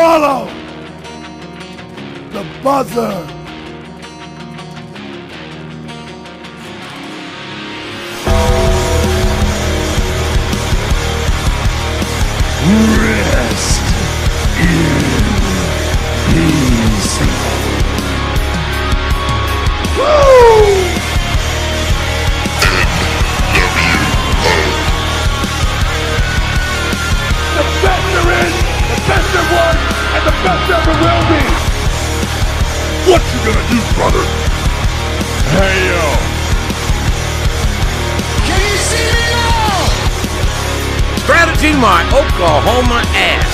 Follow the buzzer. Rest in peace. Woo! The best there is, the best there was, and the best ever will be. What you gonna do, brother? Hey, yo. Can you see me now? Strategy my Oklahoma ass.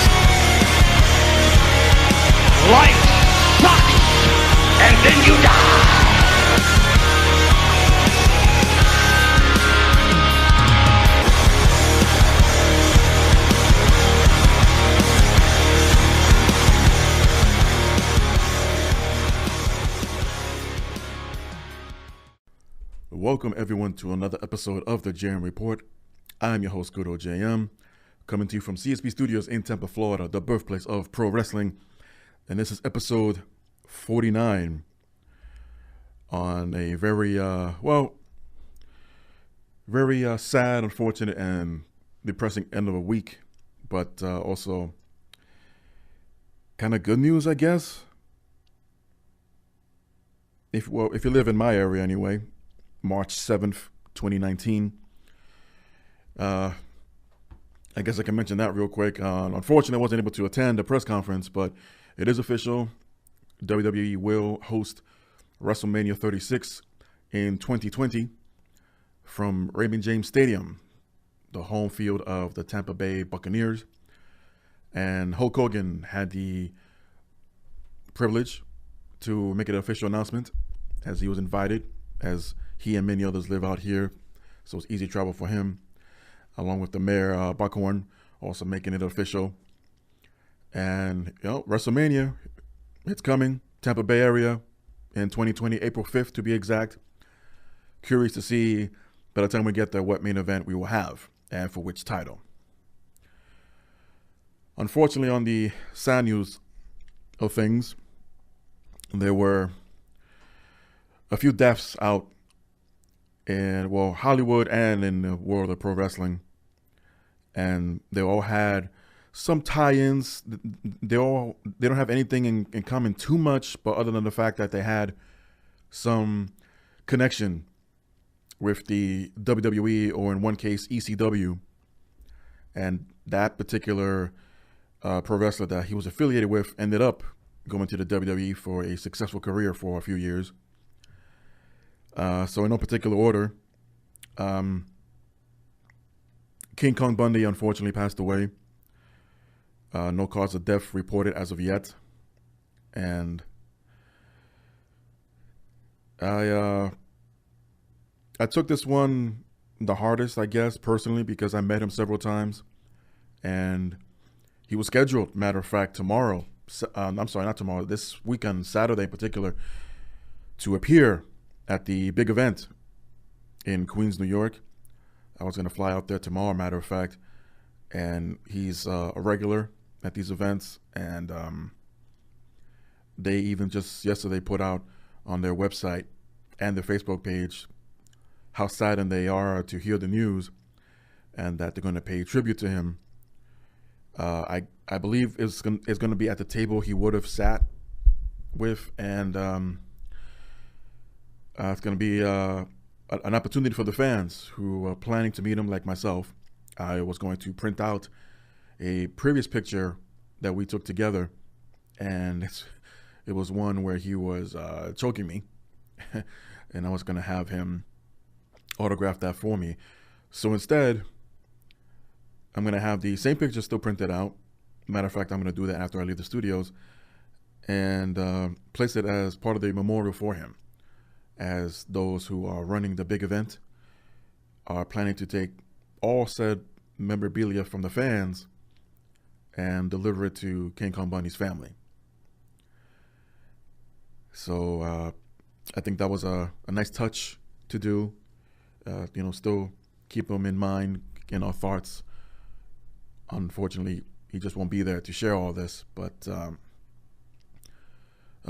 Life sucks, and then you die. Welcome everyone to another episode of the JM Report. I'm your host, GoodOlJM, coming to you from CSB Studios in Tampa, Florida, the birthplace of pro wrestling. And this is episode 49 on a very, sad, unfortunate, and depressing end of a week, but also kind of good news, I guess. If you live in my area anyway. March 7th, 2019. I guess I can mention that real quick. Unfortunately, I wasn't able to attend the press conference, but it is official. WWE will host WrestleMania 36 in 2020 from Raymond James Stadium, the home field of the Tampa Bay Buccaneers. And Hulk Hogan had the privilege to make an official announcement as he was invited, as he and many others live out here, so it's easy travel for him, along with the mayor, Buckhorn, also making it official. And, WrestleMania, it's coming, Tampa Bay area in 2020, April 5th to be exact. Curious to see, by the time we get there, what main event we will have and for which title. Unfortunately, on the sad news of things, there were a few deaths out in, Hollywood and in the world of pro wrestling. And they all had some tie-ins. They don't have anything in common too much, but other than the fact that they had some connection with the WWE, or in one case, ECW. And that particular pro wrestler that he was affiliated with ended up going to the WWE for a successful career for a few years. So in no particular order, King Kong Bundy unfortunately passed away. No cause of death reported as of yet. And I took this one the hardest, I guess, personally, because I met him several times. And he was scheduled, matter of fact, tomorrow. Not tomorrow, this weekend, Saturday in particular, to appear at the big event in Queens, New York. I was going to fly out there tomorrow, matter of fact, and he's a regular at these events. And they even just yesterday put out on their website and their Facebook page how saddened they are to hear the news, and that they're going to pay tribute to him. I believe it's going to be at the table he would have sat with, and it's going to be an opportunity for the fans who are planning to meet him, like myself. I was going to print out a previous picture that we took together, and it was one where he was choking me, and I was going to have him autograph that for me. So instead, I'm going to have the same picture still printed out. Matter of fact, I'm going to do that after I leave the studios, and place it as part of the memorial for him, as those who are running the big event are planning to take all said memorabilia from the fans and deliver it to King Kong Bundy's family. So I think that was a nice touch to do. Still keep him in mind in our thoughts. Unfortunately, he just won't be there to share all this. But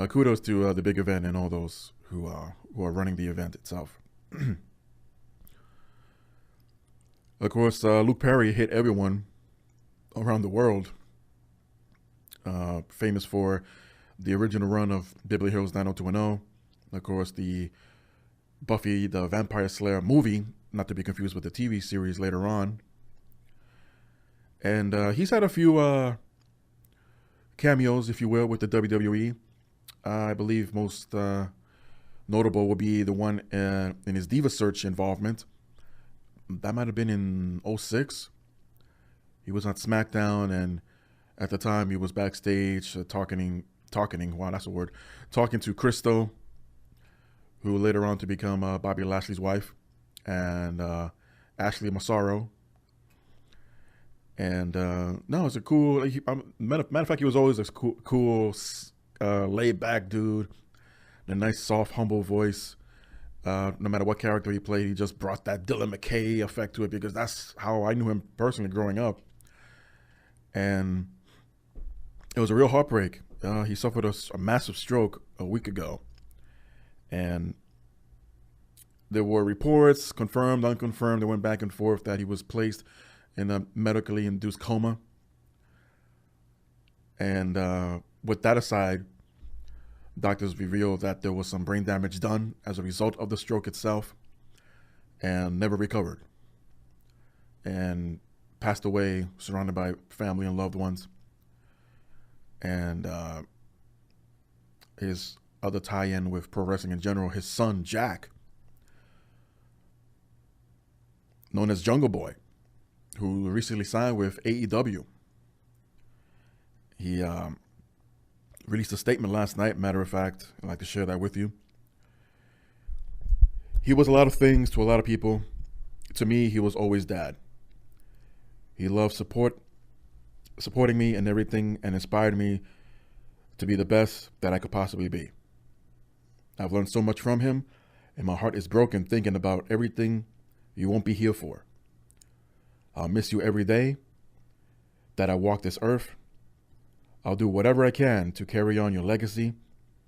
kudos to the big event and all those who are running the event itself. Of course, Luke Perry hit everyone around the world. Famous for the original run of Beverly Hills 90210. Of course, the Buffy the Vampire Slayer movie, not to be confused with the TV series later on. And he's had a few cameos, if you will, with the WWE. I believe most notable would be the one in his Diva Search involvement. That might have been in 2006. He was on SmackDown, and at the time he was backstage talking, wow, that's a word, talking to Crystal, who later on to become Bobby Lashley's wife, and Ashley Massaro. And no, it's a cool, matter of fact, he was always a cool laid back dude, a nice, soft, humble voice. No matter what character he played, he just brought that Dylan McKay effect to it, because that's how I knew him personally growing up. And it was a real heartbreak. He suffered a massive stroke a week ago. And there were reports, confirmed, unconfirmed, that went back and forth, that he was placed in a medically induced coma. And with that aside, doctors revealed that there was some brain damage done as a result of the stroke itself, and never recovered. And passed away surrounded by family and loved ones. And his other tie-in with pro wrestling in general, his son, Jack, known as Jungle Boy, who recently signed with AEW. He released a statement last night, matter of fact. I'd like to share that with you. He was a lot of things to a lot of people. To me, he was always dad. He loved supporting me and everything, and inspired me to be the best that I could possibly be. I've learned so much from him, and my heart is broken thinking about everything you won't be here for. I'll miss you every day that I walk this earth. I'll do whatever I can to carry on your legacy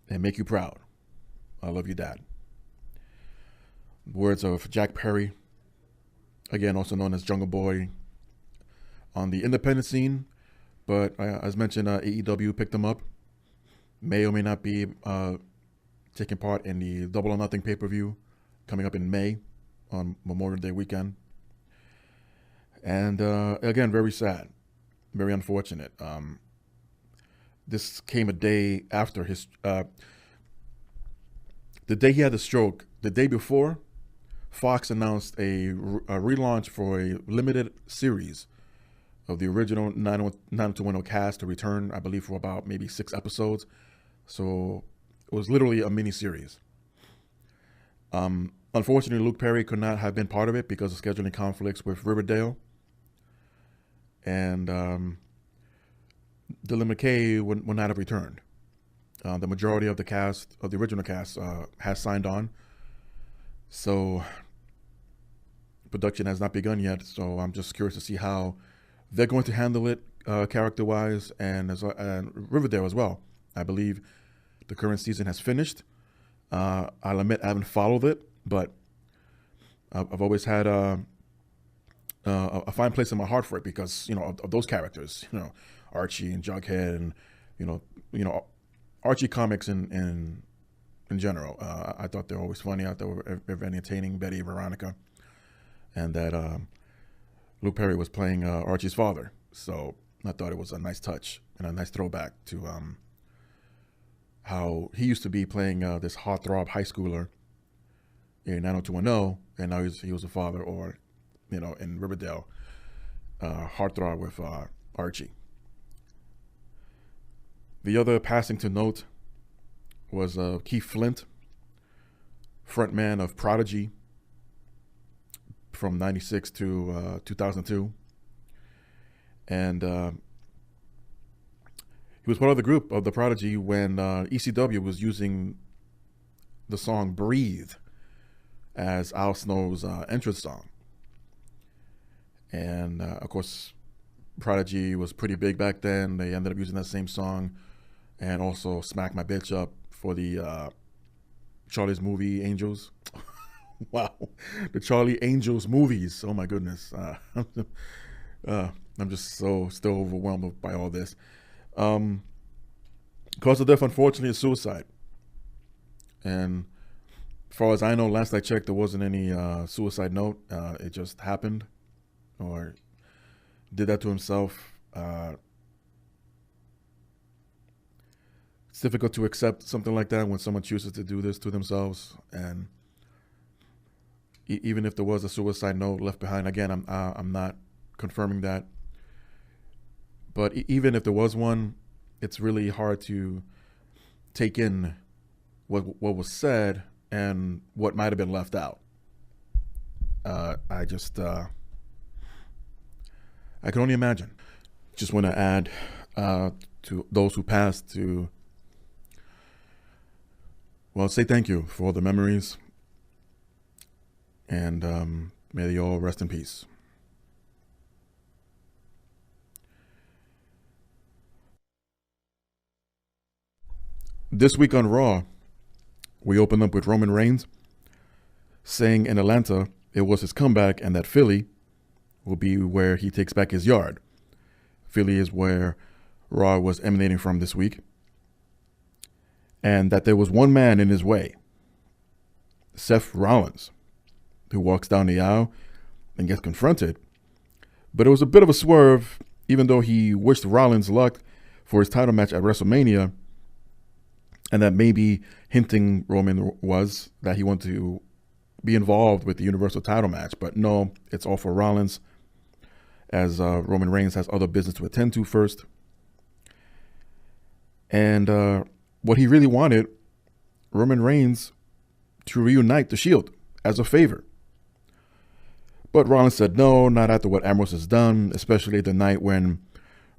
and make you proud. I love you, Dad. Words of Jack Perry, again also known as Jungle Boy, on the independent scene, but as mentioned, AEW picked him up. May or may not be taking part in the Double or Nothing pay-per-view coming up in May on Memorial Day weekend. And again, very sad, very unfortunate. This came a day after his, the day he had the stroke. The day before, Fox announced a relaunch for a limited series of the original 90210 cast to return, I believe, for about maybe 6 episodes. So it was literally a mini series. Unfortunately, Luke Perry could not have been part of it because of scheduling conflicts with Riverdale. And Dylan McKay would not have returned. The majority of the cast, of the original cast, has signed on. So production has not begun yet. So I'm just curious to see how they're going to handle it character-wise, and Riverdale as well. I believe the current season has finished. I'll admit I haven't followed it, but I've always had a fine place in my heart for it because, you know, of those characters, you know, Archie and Jughead, and you know, Archie comics in general. I thought they were always funny. I thought they were very entertaining. Betty, Veronica, and that Luke Perry was playing Archie's father. So I thought it was a nice touch and a nice throwback to how he used to be playing this heartthrob high schooler in 90210, and now he was a father, or, you know, in Riverdale, heartthrob with Archie. The other passing to note was Keith Flint, frontman of Prodigy from 96 to 2002. And he was part of the group of the Prodigy when ECW was using the song Breathe as Al Snow's entrance song. And of course, Prodigy was pretty big back then. They ended up using that same song and also Smack My Bitch Up for the Charlie's movie Angels. Wow. The Charlie Angels movies. Oh my goodness. I'm just so still overwhelmed by all this. Cause of death, unfortunately, is suicide. And as far as I know, last I checked, there wasn't any suicide note. It just happened, or did that to himself. It's difficult to accept something like that when someone chooses to do this to themselves. And even if there was a suicide note left behind, again, I'm not confirming that. But even if there was one, it's really hard to take in what was said and what might have been left out. I can only imagine. Just want to add to those who passed to, well, say thank you for all the memories, and may they all rest in peace. This week on Raw, we open up with Roman Reigns saying in Atlanta it was his comeback and that Philly will be where he takes back his yard. Philly is where Raw was emanating from this week. And that there was one man in his way, Seth Rollins, who walks down the aisle and gets confronted. But it was a bit of a swerve, even though he wished Rollins luck for his title match at WrestleMania. And that maybe hinting Roman was that he wanted to be involved with the Universal title match. But no, it's all for Rollins, as Roman Reigns has other business to attend to first. And what he really wanted, Roman Reigns to reunite the Shield as a favor. But Rollins said no, not after what Ambrose has done, especially the night when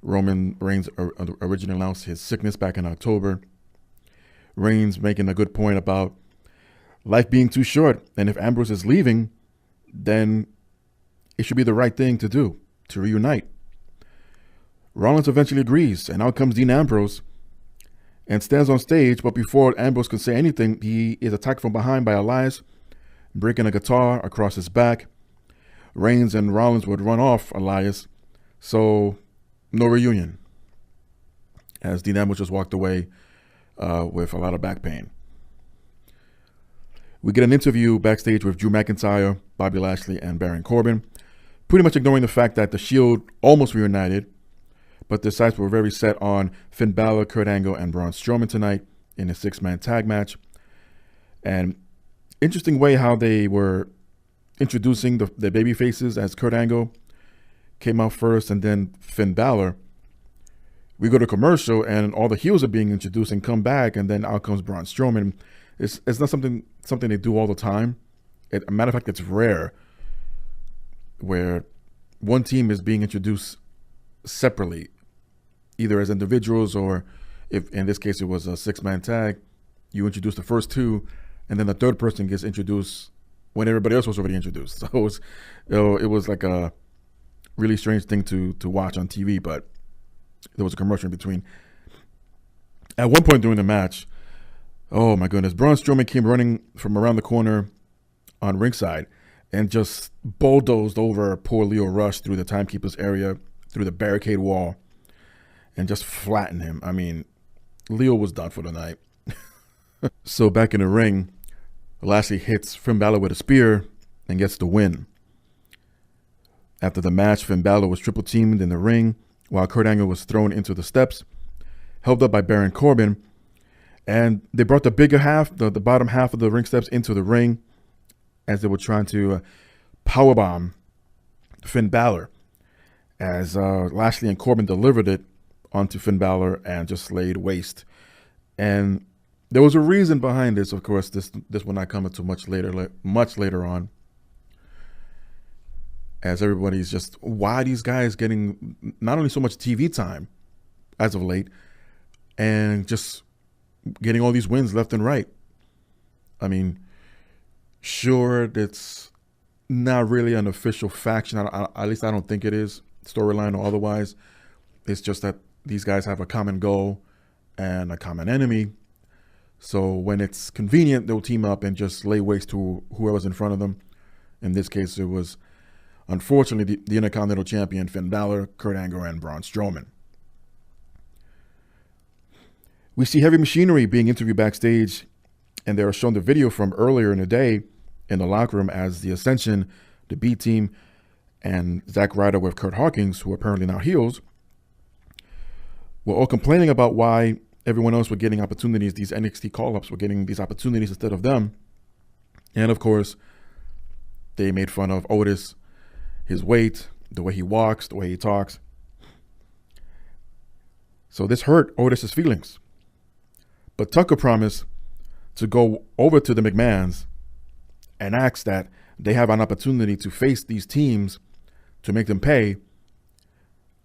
Roman Reigns originally announced his sickness back in October. Reigns making a good point about life being too short, and if Ambrose is leaving, then it should be the right thing to do, to reunite. Rollins eventually agrees, and out comes Dean Ambrose and stands on stage, but before Ambrose can say anything, he is attacked from behind by Elias, breaking a guitar across his back. Reigns and Rollins would run off Elias, so no reunion, as Dean Ambrose just walked away with a lot of back pain. We get an interview backstage with Drew McIntyre, Bobby Lashley, and Baron Corbin, pretty much ignoring the fact that the Shield almost reunited, but their sights were very set on Finn Balor, Kurt Angle, and Braun Strowman tonight in a 6-man tag match. And interesting way how they were introducing the baby faces, as Kurt Angle came out first and then Finn Balor. We go to commercial and all the heels are being introduced and come back, and then out comes Braun Strowman. It's not something they do all the time. A matter of fact, it's rare where one team is being introduced separately, either as individuals or, if in this case it was a 6-man tag, you introduce the first two, and then the third person gets introduced when everybody else was already introduced. So it was like a really strange thing to watch on TV, but there was a commercial in between. At one point during the match, oh my goodness, Braun Strowman came running from around the corner on ringside and just bulldozed over poor Leo Rush through the timekeeper's area, through the barricade wall, and just flattened him. I mean, Leo was done for the night. So back in the ring, Lashley hits Finn Balor with a spear and gets the win. After the match, Finn Balor was triple teamed in the ring while Kurt Angle was thrown into the steps, held up by Baron Corbin. And they brought the bigger half, the bottom half of the ring steps into the ring as they were trying to powerbomb Finn Balor, as Lashley and Corbin delivered it onto Finn Balor and just laid waste. And there was a reason behind this. Of course, this will not come until much later on, as everybody's just, why are these guys getting not only so much TV time as of late, and just getting all these wins left and right. I mean, sure, it's not really an official faction. At least I don't think it is. storyline or otherwise. It's just that these guys have a common goal and a common enemy. So when it's convenient, they'll team up and just lay waste to whoever's in front of them. In this case, it was, unfortunately, the Intercontinental Champion, Finn Balor, Kurt Angle, and Braun Strowman. We see Heavy Machinery being interviewed backstage, and they are shown the video from earlier in the day in the locker room as the Ascension, the B-Team, and Zack Ryder with Kurt Hawkins, who are apparently now heels, were all complaining about why everyone else were getting opportunities. These NXT call-ups were getting these opportunities instead of them. And of course, they made fun of Otis, his weight, the way he walks, the way he talks. So this hurt Otis's feelings. But Tucker promised to go over to the McMahons and ask that they have an opportunity to face these teams to make them pay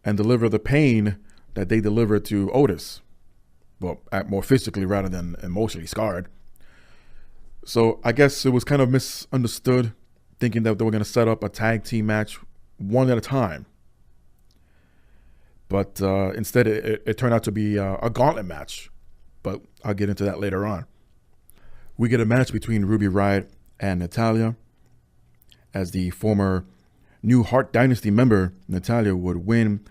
and deliver the pain that they delivered to Otis. Well, more physically rather than emotionally scarred. So I guess it was kind of misunderstood, thinking that they were going to set up a tag team match one at a time. But instead, it turned out to be a gauntlet match. But I'll get into that later on. We get a match between Ruby Riott and Natalya, as the former New Hart Dynasty member, Natalya, would win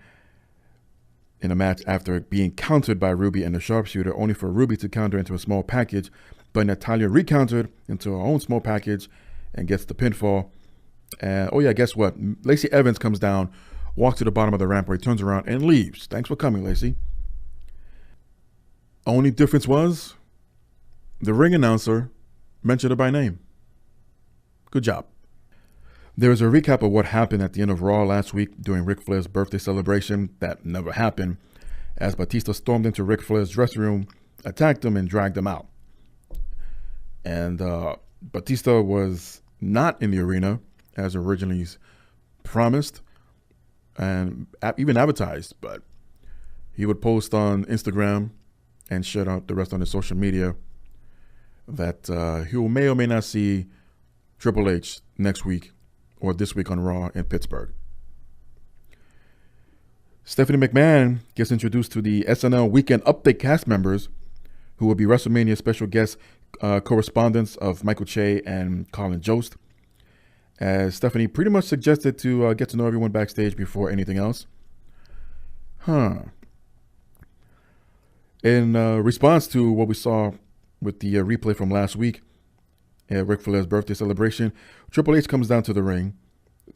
in a match after being countered by Ruby and the sharpshooter, only for Ruby to counter into a small package. But Natalya recountered into her own small package and gets the pinfall. And oh yeah, guess what? Lacey Evans comes down, walks to the bottom of the ramp where he turns around and leaves. Thanks for coming, Lacey. Only difference was the ring announcer mentioned her by name. Good job. There is a recap of what happened at the end of Raw last week during Ric Flair's birthday celebration that never happened, as Batista stormed into Ric Flair's dressing room, attacked him, and dragged him out. And Batista was not in the arena as originally promised and even advertised, but he would post on Instagram and share out the rest on his social media that he may or may not see Triple H next week or this week on Raw in Pittsburgh. Stephanie McMahon gets introduced to the SNL Weekend Update cast members, who will be WrestleMania special guest correspondents of Michael Che and Colin Jost, as Stephanie pretty much suggested to get to know everyone backstage before anything else. In response to what we saw with the replay from last week, Ric Flair's birthday celebration, Triple H comes down to the ring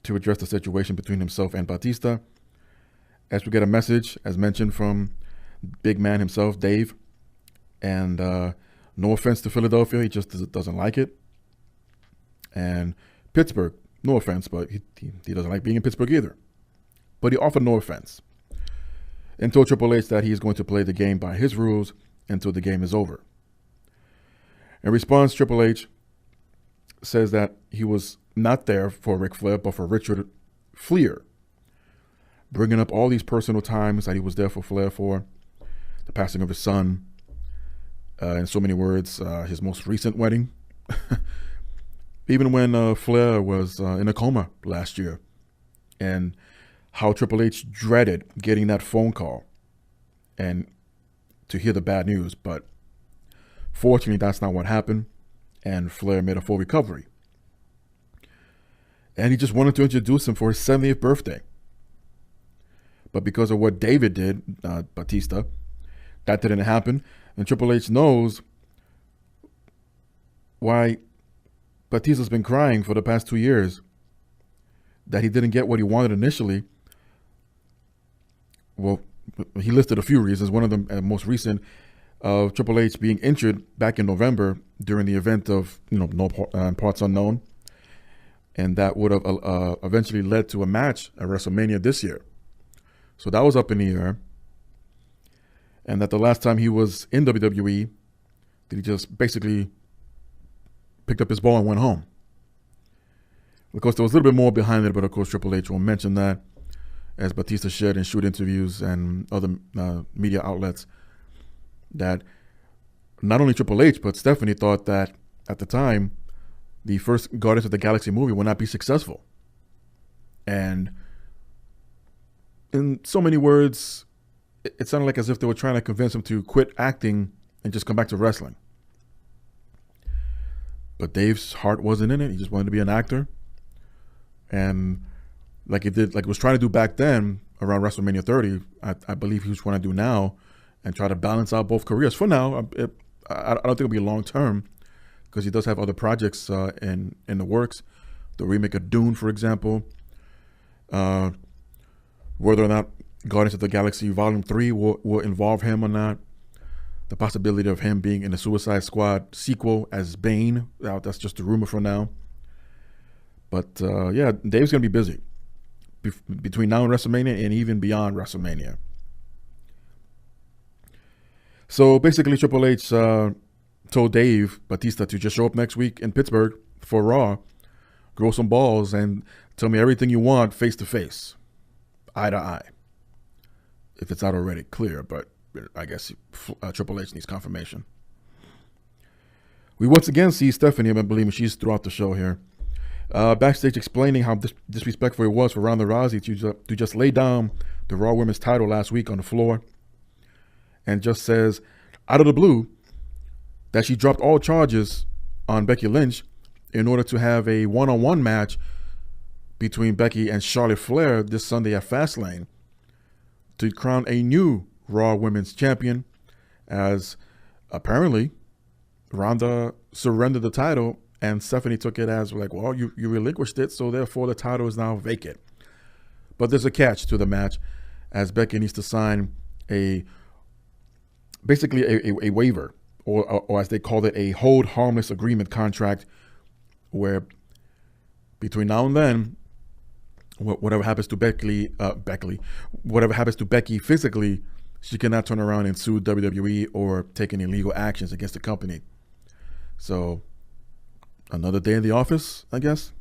to address the situation between himself and Batista, as we get a message, as mentioned, from big man himself, Dave. And no offense to Philadelphia, he just doesn't like it. And Pittsburgh, no offense, but he doesn't like being in Pittsburgh either. But he offered no offense and told Triple H that he is going to play the game by his rules until the game is over. In response, Triple H says that he was not there for Ric Flair, but for Richard Fliehr, bringing up all these personal times that he was there for Flair for, the passing of his son, in so many words, his most recent wedding, even when Flair was in a coma last year, and how Triple H dreaded getting that phone call and to hear the bad news. But fortunately, that's not what happened, and Flair made a full recovery. And he just wanted to introduce him for his 70th birthday. But because of what David did, Batista, that didn't happen. And Triple H knows why Batista's been crying for the past 2 years, that he didn't get what he wanted initially. Well, he listed a few reasons. One of them, most recent, of Triple H being injured back in November during the event of, No Parts Unknown. And that would have eventually led to a match at WrestleMania this year. So that was up in the air. And that the last time he was in WWE, that he just basically picked up his ball and went home. Of course, there was a little bit more behind it, but of course, Triple H won't mention that, as Batista shared in shoot interviews and other media outlets, that not only Triple H, but Stephanie thought that at the time, the first Guardians of the Galaxy movie would not be successful. And in so many words, it sounded like as if they were trying to convince him to quit acting and just come back to wrestling. But Dave's heart wasn't in it. He just wanted to be an actor. And like he was trying to do back then around WrestleMania 30, I believe he was trying to do now and try to balance out both careers. For now, I don't think it'll be long term because he does have other projects in the works. The remake of Dune, for example. Whether or not Guardians of the Galaxy Volume 3 will involve him or not. The possibility of him being in the Suicide Squad sequel as Bane. That's just a rumor for now. But yeah, Dave's going to be busy between now and WrestleMania and even beyond WrestleMania. So basically, Triple H told Dave Bautista to just show up next week in Pittsburgh for Raw, grow some balls, and tell me everything you want face to face, eye to eye. If it's not already clear, but I guess Triple H needs confirmation. We once again see Stephanie, I believe she's throughout the show here, backstage explaining how disrespectful it was for Ronda Rousey to just lay down the Raw Women's title last week on the floor, and just says, out of the blue, that she dropped all charges on Becky Lynch in order to have a one-on-one match between Becky and Charlotte Flair this Sunday at Fastlane to crown a new Raw Women's Champion, as apparently Ronda surrendered the title and Stephanie took it as like, well, you relinquished it, so therefore the title is now vacant. But there's a catch to the match, as Becky needs to sign basically a waiver, or as they called it, a hold harmless agreement contract, where between now and then, whatever happens to whatever happens to Becky physically, she cannot turn around and sue WWE or take any legal actions against the company. So another day in the office, I guess.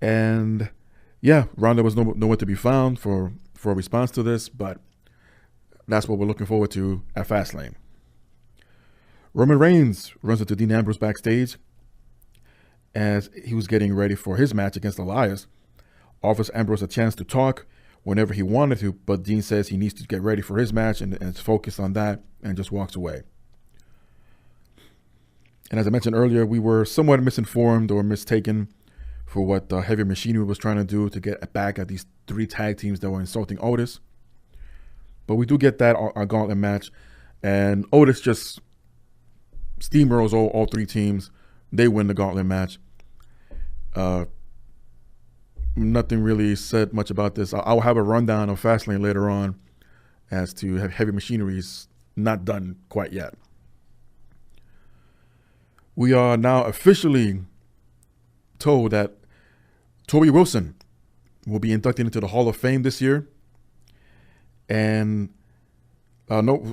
And yeah, Ronda was nowhere to be found for a response to this, but that's what we're looking forward to at Fastlane. Roman Reigns runs into Dean Ambrose backstage as he was getting ready for his match against Elias, offers Ambrose a chance to talk whenever he wanted to, but Dean says he needs to get ready for his match and focus on that, and just walks away. And as I mentioned earlier, we were somewhat misinformed or mistaken for what Heavy Machinery was trying to do to get back at these 3 tag teams that were insulting Otis. But we do get that our gauntlet match, and Otis just steamrolls all 3 teams. They win the gauntlet match. Nothing really said much about this. I'll have a rundown of Fastlane later on as to Heavy Machinery's not done quite yet. We are now officially told that Torrie Wilson will be inducted into the Hall of Fame this year. And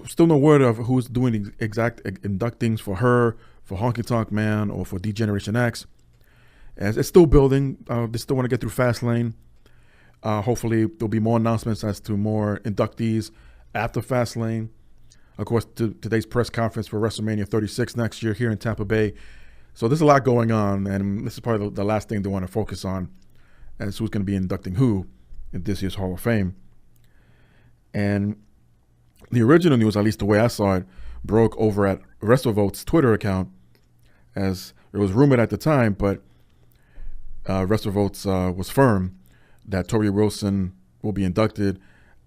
still no word of who's doing the exact inductings for her, for Honky Tonk Man, or for D-Generation X. As it's still building. They still want to get through Fastlane. Hopefully there'll be more announcements as to more inductees after Fastlane. Of course, today's press conference for WrestleMania 36 next year here in Tampa Bay. So there's a lot going on, and this is probably the last thing they want to focus on, as who's going to be inducting who in this year's Hall of Fame. And the original news, at least the way I saw it, broke over at WrestleVote's Twitter account, as it was rumored at the time, but WrestleVote's was firm that Torrie Wilson will be inducted,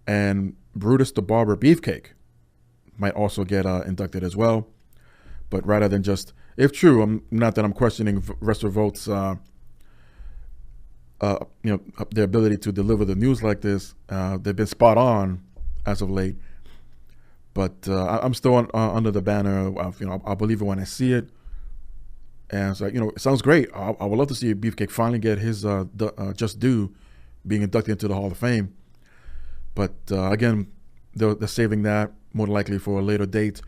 and Brutus the Barber Beefcake might also get inducted as well. But rather than just, if true, not that I'm questioning WrestleVote's their ability to deliver the news like this. They've been spot on as of late. But I'm still under the banner of, I'll believe it when I see it. And so, it sounds great. I would love to see Beefcake finally get his just due, being inducted into the Hall of Fame. But again, they're saving that more likely for a later date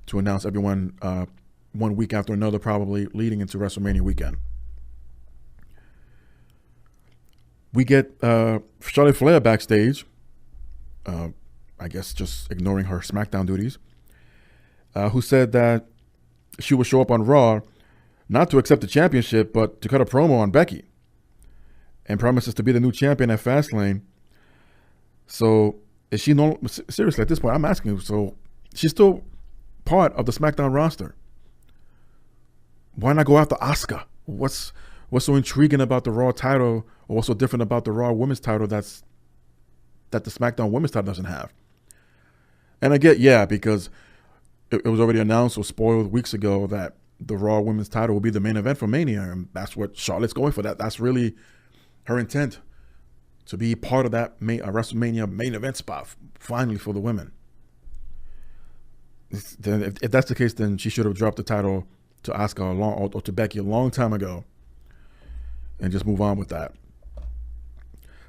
to announce everyone 1 week after another, probably leading into WrestleMania weekend. We get Charlotte Flair backstage, I guess just ignoring her SmackDown duties, who said that she will show up on Raw not to accept the championship, but to cut a promo on Becky, and promises to be the new champion at Fastlane. So is she no seriously at this point? I'm asking you. So she's still part of the SmackDown roster. Why not go after Asuka? What's so intriguing about the Raw title, or what's so different about the Raw Women's title that the SmackDown Women's title doesn't have? And I get, because it was already announced or spoiled weeks ago that the Raw Women's title will be the main event for Mania, and that's what Charlotte's going for. That's really her intent, to be part of that WrestleMania main event spot finally for the women. If that's the case, then she should have dropped the title to Asuka or to Becky a long time ago, and just move on with that.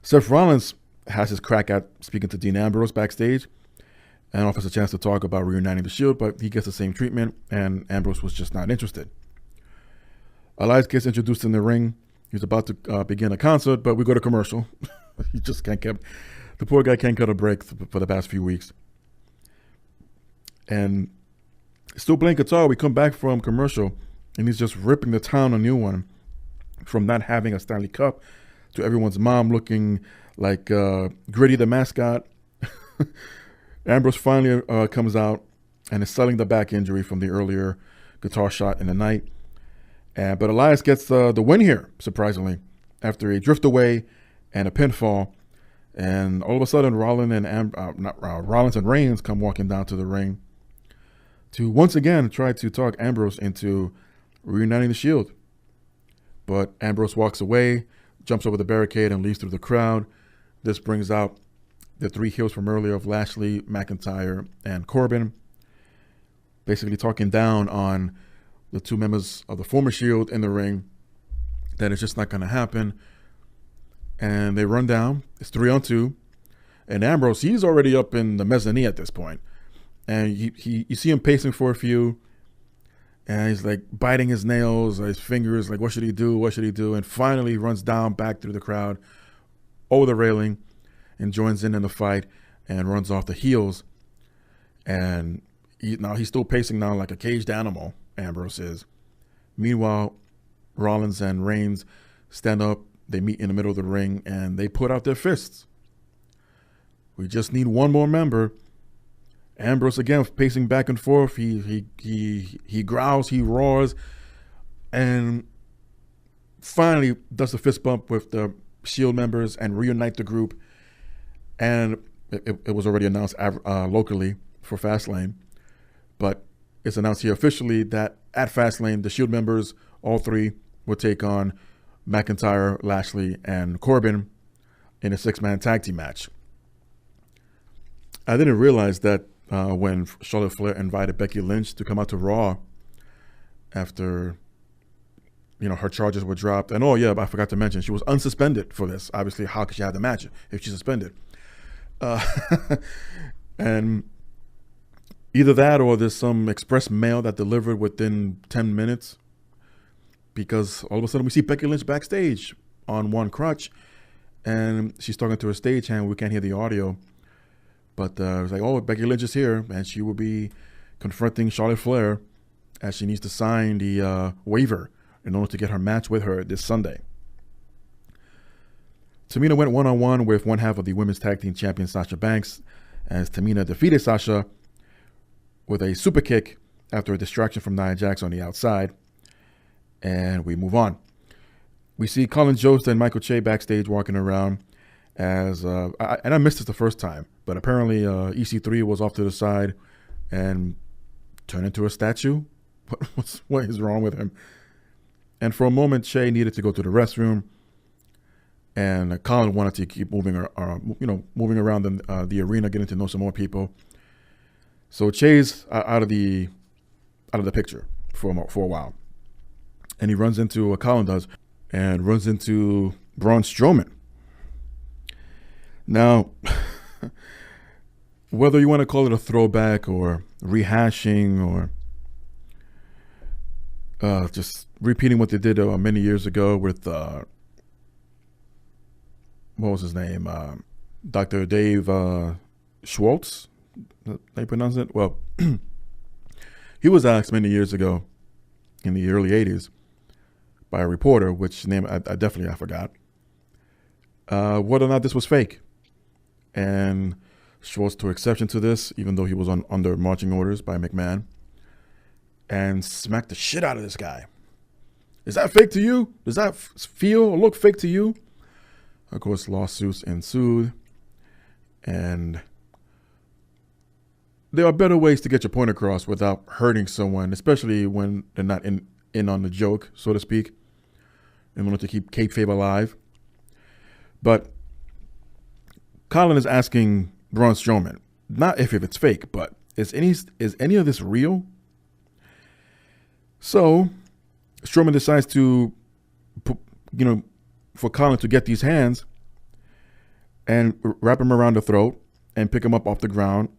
Seth Rollins has his crack at speaking to Dean Ambrose backstage and offers a chance to talk about reuniting the Shield, but he gets the same treatment, and Ambrose was just not interested. Elias gets introduced in the ring. He's about to begin a concert, but we go to commercial. He just the poor guy can't cut a break for the past few weeks. And still playing guitar, we come back from commercial, and he's just ripping the town a new one, from not having a Stanley Cup to everyone's mom looking like Gritty the mascot. Ambrose finally comes out and is selling the back injury from the earlier guitar shot in the night. But Elias gets the win here, surprisingly, after a drift away and a pinfall. And all of a sudden, Rollins and Reigns come walking down to the ring to once again try to talk Ambrose into reuniting the Shield. But Ambrose walks away, jumps over the barricade, and leaves through the crowd. This brings out the three heels from earlier of Lashley, McIntyre, and Corbin, basically talking down on the two members of the former Shield in the ring, that it's just not going to happen. And they run down. It's 3-on-2. And Ambrose, he's already up in the mezzanine at this point. And you see him pacing for a few. And he's like biting his nails, his fingers, like, what should he do? What should he do? And finally he runs down back through the crowd, over the railing, and joins in the fight and runs off the heels. And now he's still pacing now like a caged animal, Ambrose is. Meanwhile, Rollins and Reigns stand up. They meet in the middle of the ring, and they put out their fists. We just need one more member. Ambrose again pacing back and forth. He growls, he roars, and finally does a fist bump with the Shield members and reunite the group. And it was already announced locally for Fastlane, but it's announced here officially that at Fastlane, the Shield members, all three, will take on McIntyre, Lashley, and Corbin in a 6-man tag team match. I didn't realize that when Charlotte Flair invited Becky Lynch to come out to Raw after, her charges were dropped. And I forgot to mention, she was unsuspended for this. Obviously, how could she have the match if she's suspended? And either that or there's some express mail that delivered within 10 minutes, because all of a sudden we see Becky Lynch backstage on one crutch, and she's talking to her stagehand. We can't hear the audio, but it's like, Becky Lynch is here, and she will be confronting Charlotte Flair as she needs to sign the waiver in order to get her match with her this Sunday. Tamina went one-on-one with one half of the women's tag team champion Sasha Banks, as Tamina defeated Sasha with a super kick after a distraction from Nia Jax on the outside. And we move on. We see Colin Jost and Michael Che backstage walking around as, I missed this the first time, but apparently EC3 was off to the side and turned into a statue. What is wrong with him? And for a moment, Che needed to go to the restroom, and Colin wanted to keep moving around the arena, getting to know some more people. So Che's out of the picture for a while, and he runs into Colin does, and runs into Braun Strowman. Now, whether you want to call it a throwback or rehashing or just repeating what they did many years ago with what was his name, Dr. Dave Schwartz. How you pronounce it? Well, he was asked many years ago in the early 80s by a reporter, which name I forgot, whether or not this was fake. and Schwartz took exception to this, even though he was under marching orders by McMahon, and smacked the shit out of this guy. Is that fake to you? Does that feel or look fake to you? Of course, lawsuits ensued, and there are better ways to get your point across without hurting someone, especially when they're not in on the joke, so to speak, in order to keep kayfabe alive. But Colin is asking Braun Strowman, not if it's fake, but is any of this real? So Strowman decides to, for Colin to get these hands and wrap him around the throat and pick him up off the ground,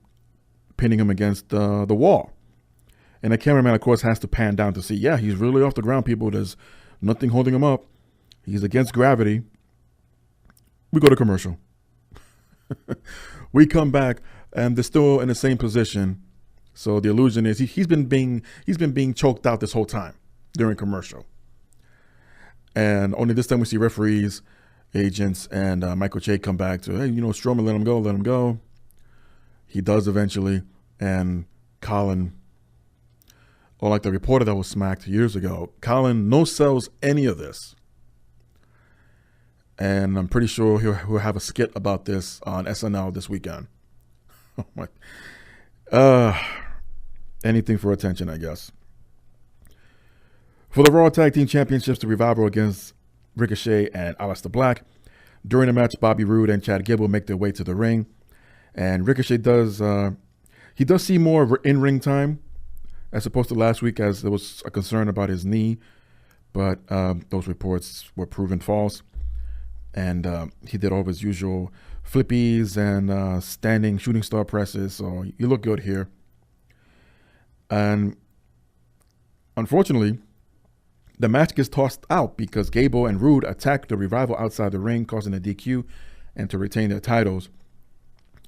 pinning him against the wall. And the cameraman, of course, has to pan down to see, yeah, he's really off the ground, people. There's nothing holding him up. He's against gravity. We go to commercial. We come back, and they're still in the same position. So the illusion is he's been being choked out this whole time during commercial. And only this time we see referees, agents, and Michael Che come back to, hey, Strowman, let him go. He does eventually, and Colin, or like the reporter that was smacked years ago, Colin no-sells any of this. And I'm pretty sure he'll have a skit about this on SNL this weekend. Oh my. Anything for attention, I guess. For the Raw Tag Team Championships, the Revival against Ricochet and Aleister Black. During the match, Bobby Roode and Chad Gable make their way to the ring. And Ricochet does see more in-ring time as opposed to last week, as there was a concern about his knee. But those reports were proven false. And he did all of his usual flippies and standing shooting star presses. So you look good here. And unfortunately, the match gets tossed out because Gable and Roode attack the Revival outside the ring, causing a DQ and to retain their titles.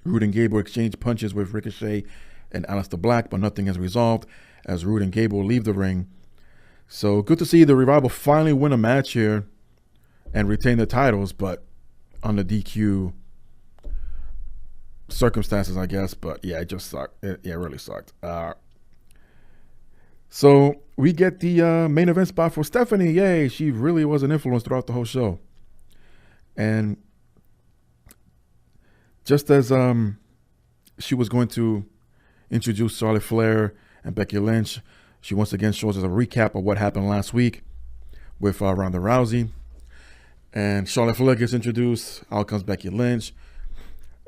Roode and Gable exchange punches with Ricochet and Aleister Black, but nothing is resolved as Roode and Gable leave the ring. So good to see the Revival finally win a match here and retain the titles, but on the DQ circumstances, I guess. But yeah, it just sucked. It really sucked. So we get the main event spot for Stephanie. Yay, she really was an influence throughout the whole show. And just as she was going to introduce Charlotte Flair and Becky Lynch, she once again shows us a recap of what happened last week with Ronda Rousey. And Charlotte Flair gets introduced. Out comes Becky Lynch.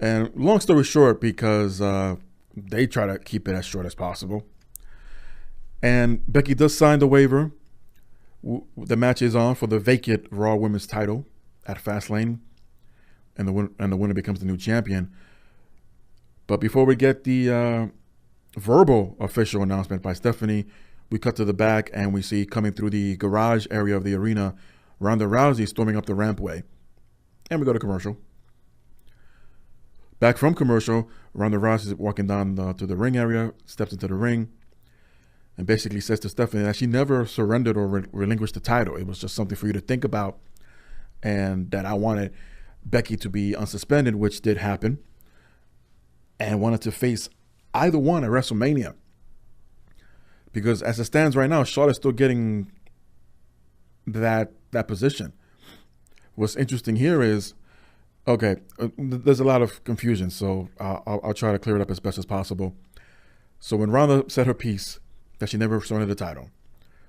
And long story short, because they try to keep it as short as possible. And Becky does sign the waiver. The match is on for the vacant Raw Women's title at Fastlane. And the winner becomes the new champion. But before we get the verbal official announcement by Stephanie, we cut to the back and we see coming through the garage area of the arena, Ronda Rousey storming up the rampway. And we go to commercial. Back from commercial, Ronda Rousey is walking down to the ring area, steps into the ring, and basically says to Stephanie that she never surrendered or relinquished the title. It was just something for you to think about, and that I wanted Becky to be unsuspended, which did happen, and wanted to face either one at WrestleMania. Because as it stands right now, Charlotte's still getting that position. What's interesting here is, okay, there's a lot of confusion, so I'll try to clear it up as best as possible. So when Ronda said her piece that she never surrendered the title,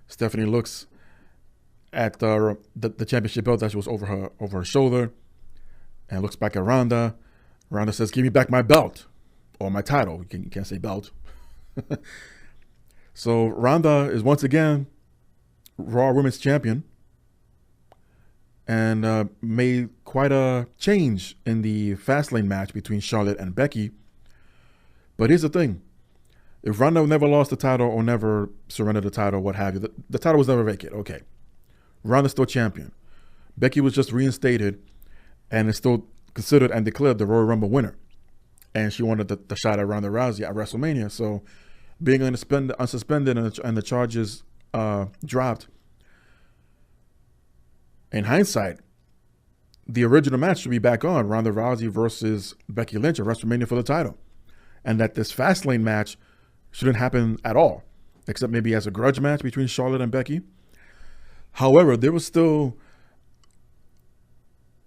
Stephanie looks at the championship belt that was over her shoulder and looks back at Ronda. Ronda says, "Give me back my belt," or my title. You can't say belt. So Ronda is once again Raw Women's Champion and made quite a change in the Fastlane match between Charlotte and Becky. But here's the thing. If Ronda never lost the title or never surrendered the title, what have you, the title was never vacant. Okay. Ronda's still champion. Becky was just reinstated and is still considered and declared the Royal Rumble winner. And she wanted the shot at Ronda Rousey at WrestleMania. So being unsuspended and the charges dropped, in hindsight, the original match should be back on, Ronda Rousey versus Becky Lynch at WrestleMania for the title. And that this Fastlane match shouldn't happen at all, except maybe as a grudge match between Charlotte and Becky. However, they were still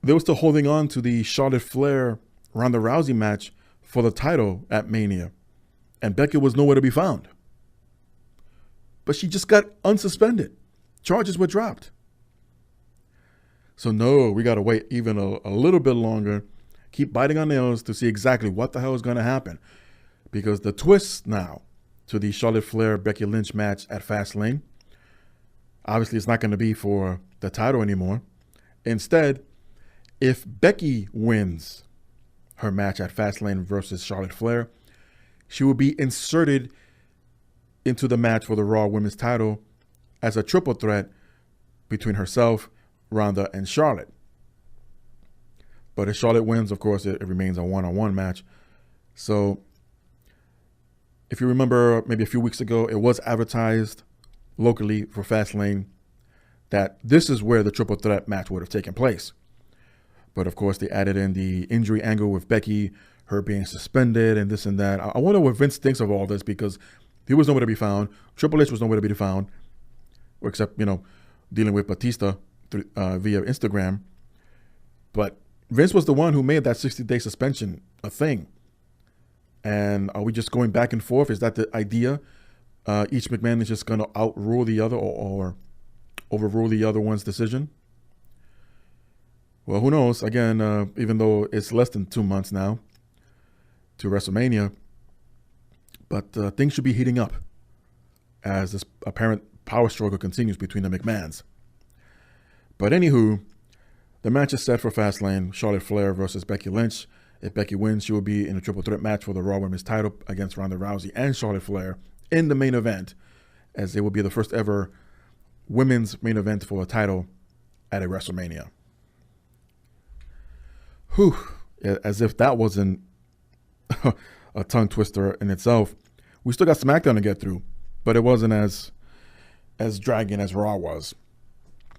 holding on to the Charlotte Flair Ronda Rousey match for the title at Mania. And Becky was nowhere to be found. But she just got unsuspended. Charges were dropped. So no, we got to wait even a little bit longer. Keep biting our nails to see exactly what the hell is going to happen. Because the twist now to the Charlotte Flair Becky Lynch match at Fastlane, obviously it's not going to be for the title anymore. Instead, if Becky wins her match at Fastlane versus Charlotte Flair, she will be inserted into the match for the Raw Women's title as a triple threat between herself, Ronda, and Charlotte. But if Charlotte wins, of course, it remains a one-on-one match. So if you remember, maybe a few weeks ago, it was advertised locally for Fastlane that this is where the triple threat match would have taken place. But of course, they added in the injury angle with Becky, her being suspended and this and that. I wonder what Vince thinks of all this, because he was nowhere to be found. Triple H was nowhere to be found, except, dealing with Batista via Instagram. But Vince was the one who made that 60-day suspension a thing. And are we just going back and forth? Is that the idea? Each McMahon is just going to outrule the other or overrule the other one's decision? Well, who knows? Again, even though it's less than 2 months now to WrestleMania, but things should be heating up as this apparent power struggle continues between the McMahons. But anywho, the match is set for Fastlane, Charlotte Flair versus Becky Lynch. If Becky wins, she will be in a triple threat match for the Raw Women's title against Ronda Rousey and Charlotte Flair in the main event, as it will be the first ever women's main event for a title at a WrestleMania. Whew, as if that wasn't a tongue twister in itself. We still got SmackDown to get through, but it wasn't as dragging as Raw was.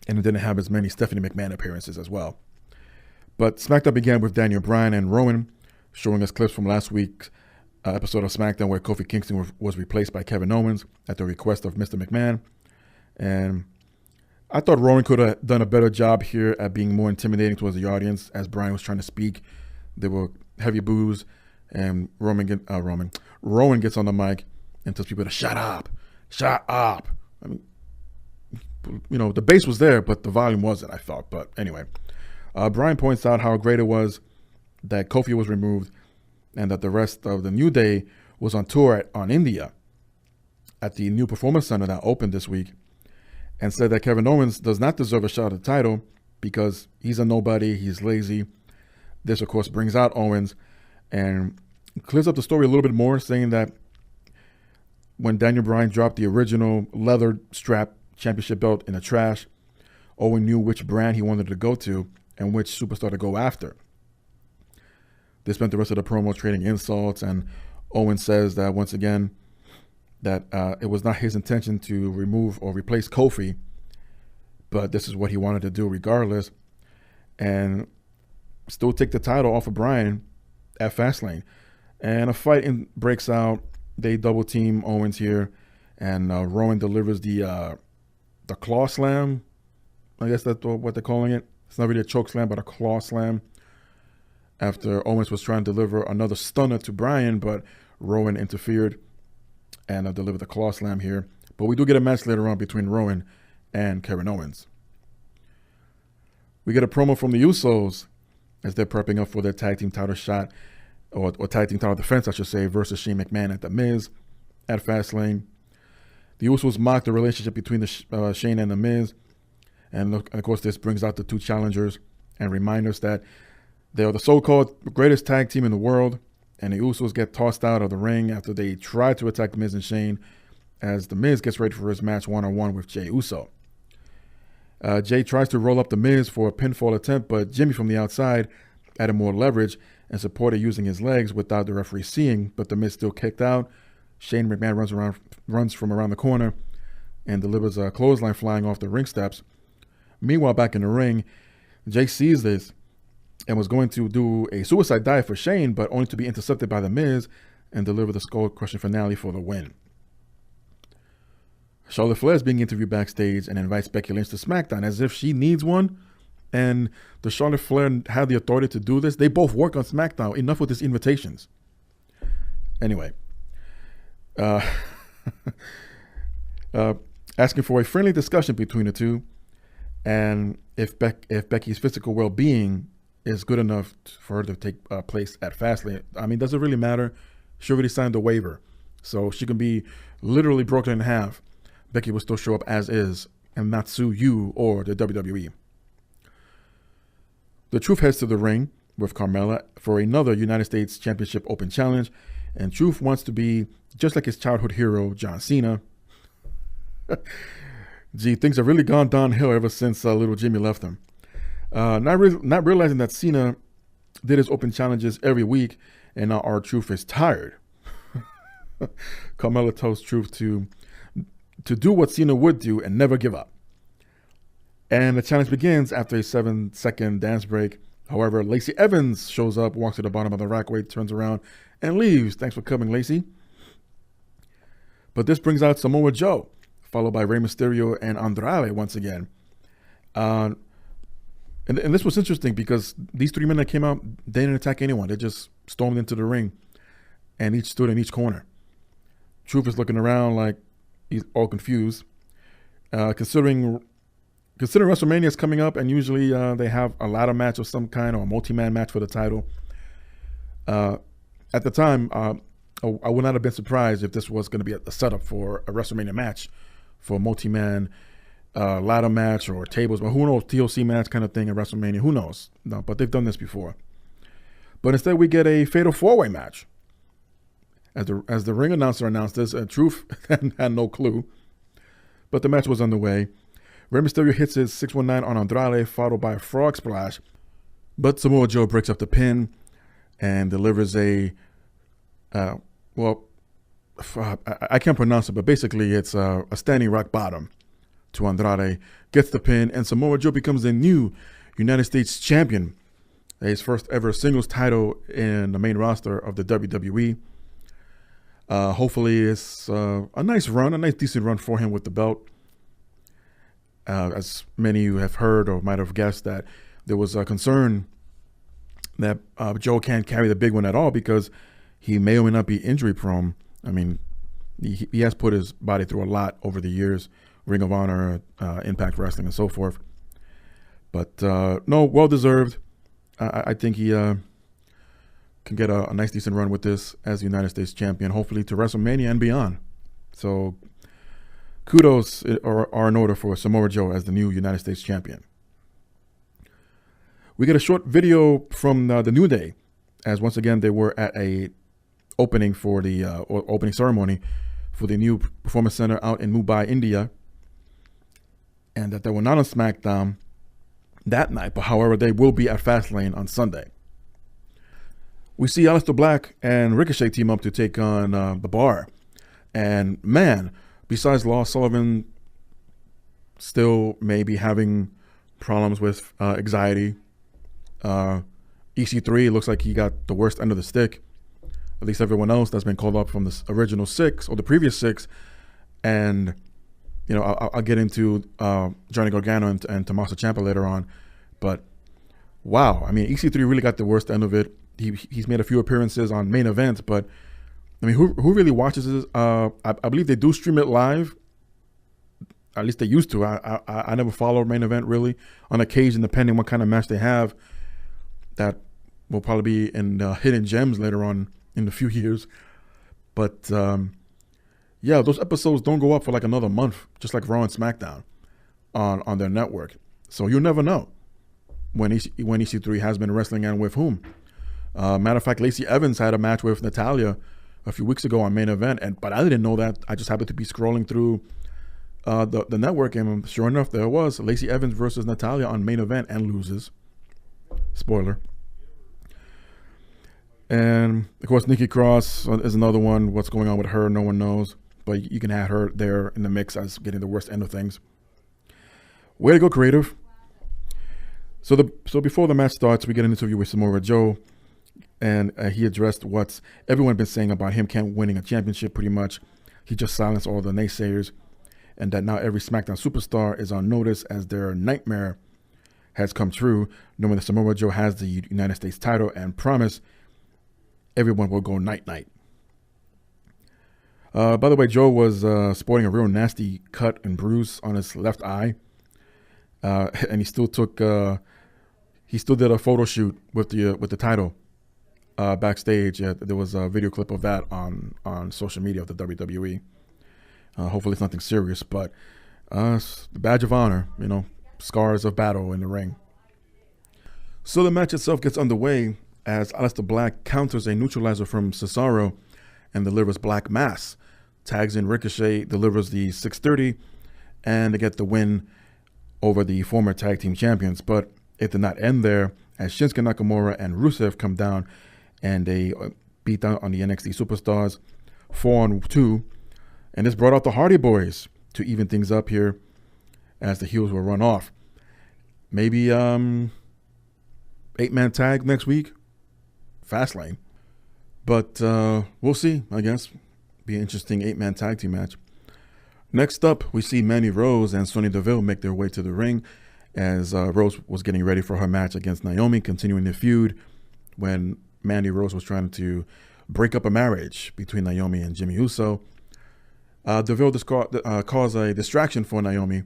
And it didn't have as many Stephanie McMahon appearances as well. But SmackDown began with Daniel Bryan and Rowan showing us clips from last week's episode of SmackDown where Kofi Kingston was replaced by Kevin Owens at the request of Mr. McMahon. And I thought Rowan could have done a better job here at being more intimidating towards the audience as Bryan was trying to speak. There were heavy boos, and Rowan gets on the mic and tells people to shut up. I mean, the bass was there, but the volume wasn't, I thought. But anyway, Bryan points out how great it was that Kofi was removed and that the rest of the New Day was on tour on India at the new Performance Center that opened this week, and said that Kevin Owens does not deserve a shot at the title because he's a nobody, he's lazy. This, of course, brings out Owens and clears up the story a little bit more, saying that when Daniel Bryan dropped the original leather strap championship belt in the trash, Owen knew which brand he wanted to go to and which superstar to go after. They spent the rest of the promo trading insults, and Owen says that once again that it was not his intention to remove or replace Kofi, but this is what he wanted to do regardless, and still take the title off of Bryan at Fastlane. And a fight breaks out. They double team Owens here, and Rowan delivers the claw slam. I guess that's what they're calling it. It's not really a choke slam, but a claw slam. After Owens was trying to deliver another stunner to Bryan, but Rowan interfered and delivered the claw slam here. But we do get a match later on between Rowan and Kevin Owens. We get a promo from the Usos as they're prepping up for their tag team title shot, or tag team title defense, I should say, versus Shane McMahon at The Miz at Fastlane. The Usos mock the relationship between Shane and The Miz. And of course, this brings out the two challengers and reminds us that they are the so-called greatest tag team in the world. And the Usos get tossed out of the ring after they try to attack The Miz and Shane as The Miz gets ready for his match one-on-one with Jey Uso. Jey tries to roll up The Miz for a pinfall attempt, but Jimmy from the outside added more leverage and supported using his legs without the referee seeing, but The Miz still kicked out. Shane McMahon runs from around the corner and delivers a clothesline flying off the ring steps. Meanwhile, back in the ring, Jey sees this and was going to do a suicide dive for Shane, but only to be intercepted by The Miz and deliver the skull-crushing finale for the win. Charlotte Flair is being interviewed backstage and invites Becky Lynch to SmackDown as if she needs one. And does Charlotte Flair have the authority to do this? They both work on SmackDown. Enough with these invitations. Anyway. Asking for a friendly discussion between the two. And if Becky's physical well-being is good enough for her to take place at Fastlane. I mean, does it really matter? She already signed the waiver. So she can be literally broken in half. Becky will still show up as is and not sue you or the WWE. The Truth heads to the ring with Carmella for another United States Championship Open Challenge, and Truth wants to be just like his childhood hero, John Cena. Gee, things have really gone downhill ever since little Jimmy left him. Not realizing that Cena did his open challenges every week, and now our Truth is tired. Carmella tells Truth to do what Cena would do and never give up. And the challenge begins after a 7-second dance break. However, Lacey Evans shows up, walks to the bottom of the rackway, turns around, and leaves. Thanks for coming, Lacey. But this brings out Samoa Joe, followed by Rey Mysterio and Andrade once again. And this was interesting because these three men that came out, they didn't attack anyone. They just stormed into the ring and each stood in each corner. Truth is looking around like he's all confused. Considering WrestleMania is coming up, and usually they have a ladder match of some kind or a multi-man match for the title. At the time, I would not have been surprised if this was going to be a setup for a WrestleMania match, for a multi-man ladder match or tables, but who knows, TLC match kind of thing at WrestleMania, who knows? No, but they've done this before. But instead we get a fatal four-way match. As the ring announcer announced this, Truth had no clue, but the match was underway. Rey Mysterio hits his 619 on Andrade, followed by a frog splash. But Samoa Joe breaks up the pin and delivers I can't pronounce it, but basically it's a standing rock bottom to Andrade. Gets the pin, and Samoa Joe becomes the new United States Champion. His first ever singles title in the main roster of the WWE. Hopefully it's a nice decent run for him with the belt. As many of you have heard or might have guessed that there was a concern that Joe can't carry the big one at all because he may or may not be injury prone. I mean, he has put his body through a lot over the years, Ring of Honor, Impact Wrestling, and so forth. But no, well-deserved. I think he can get a nice, decent run with this as the United States Champion, hopefully to WrestleMania and beyond. So kudos are in order for Samoa Joe as the new United States Champion. We get a short video from the New Day, as once again they were at a opening for the opening ceremony for the new Performance Center out in Mumbai, India, and that they were not on SmackDown that night, but however they will be at Fastlane on Sunday. We see Aleister Black and Ricochet team up to take on the Bar, and man, besides Lars Sullivan still maybe having problems with anxiety, EC3 looks like he got the worst end of the stick. At least everyone else that's been called up from the original 6 or the previous 6. And, you know, I'll get into Johnny Gargano and Tommaso Ciampa later on. But, wow, I mean, EC3 really got the worst end of it. He's made a few appearances on Main Event, but, I mean, who really watches this? I believe they do stream it live. At least they used to. I never follow Main Event, really. On occasion, depending what kind of match they have, that will probably be in Hidden Gems later on in a few years. But yeah, those episodes don't go up for like another month, just like Raw and SmackDown on their network. So you'll never know when EC3 has been wrestling and with whom. Matter of fact, Lacey Evans had a match with Natalya a few weeks ago on Main Event, but I didn't know that. I just happened to be scrolling through the network, and sure enough, there it was Lacey Evans versus Natalya on Main Event and loses. Spoiler. And of course, Nikki Cross is another one. What's going on with her? No one knows. But you can have her there in the mix as getting the worst end of things. Way to go, creative. So before the match starts, we get an interview with Samoa Joe, and he addressed what everyone been saying about him can't winning a championship. Pretty much, he just silenced all the naysayers, and that now every SmackDown superstar is on notice as their nightmare has come true, knowing that Samoa Joe has the United States title and promise everyone will go night-night. By the way, Joe was sporting a real nasty cut and bruise on his left eye, and he still did a photo shoot with the title backstage. There was a video clip of that on social media of the WWE. Hopefully it's nothing serious, but it's the badge of honor, scars of battle in the ring. So the match itself gets underway as Aleister Black counters a neutralizer from Cesaro and delivers Black Mass. Tags in Ricochet, delivers the 630, and they get the win over the former tag team champions. But it did not end there, as Shinsuke Nakamura and Rusev come down and they beat down on the NXT superstars 4-on-2. And this brought out the Hardy Boys to even things up here as the heels will run off. Maybe 8-man tag next week. Fastlane. But we'll see, I guess. Be an interesting 8-man tag team match. Next up, we see Mandy Rose and Sonya Deville make their way to the ring as Rose was getting ready for her match against Naomi, continuing the feud when Mandy Rose was trying to break up a marriage between Naomi and Jimmy Uso. Deville caused a distraction for Naomi,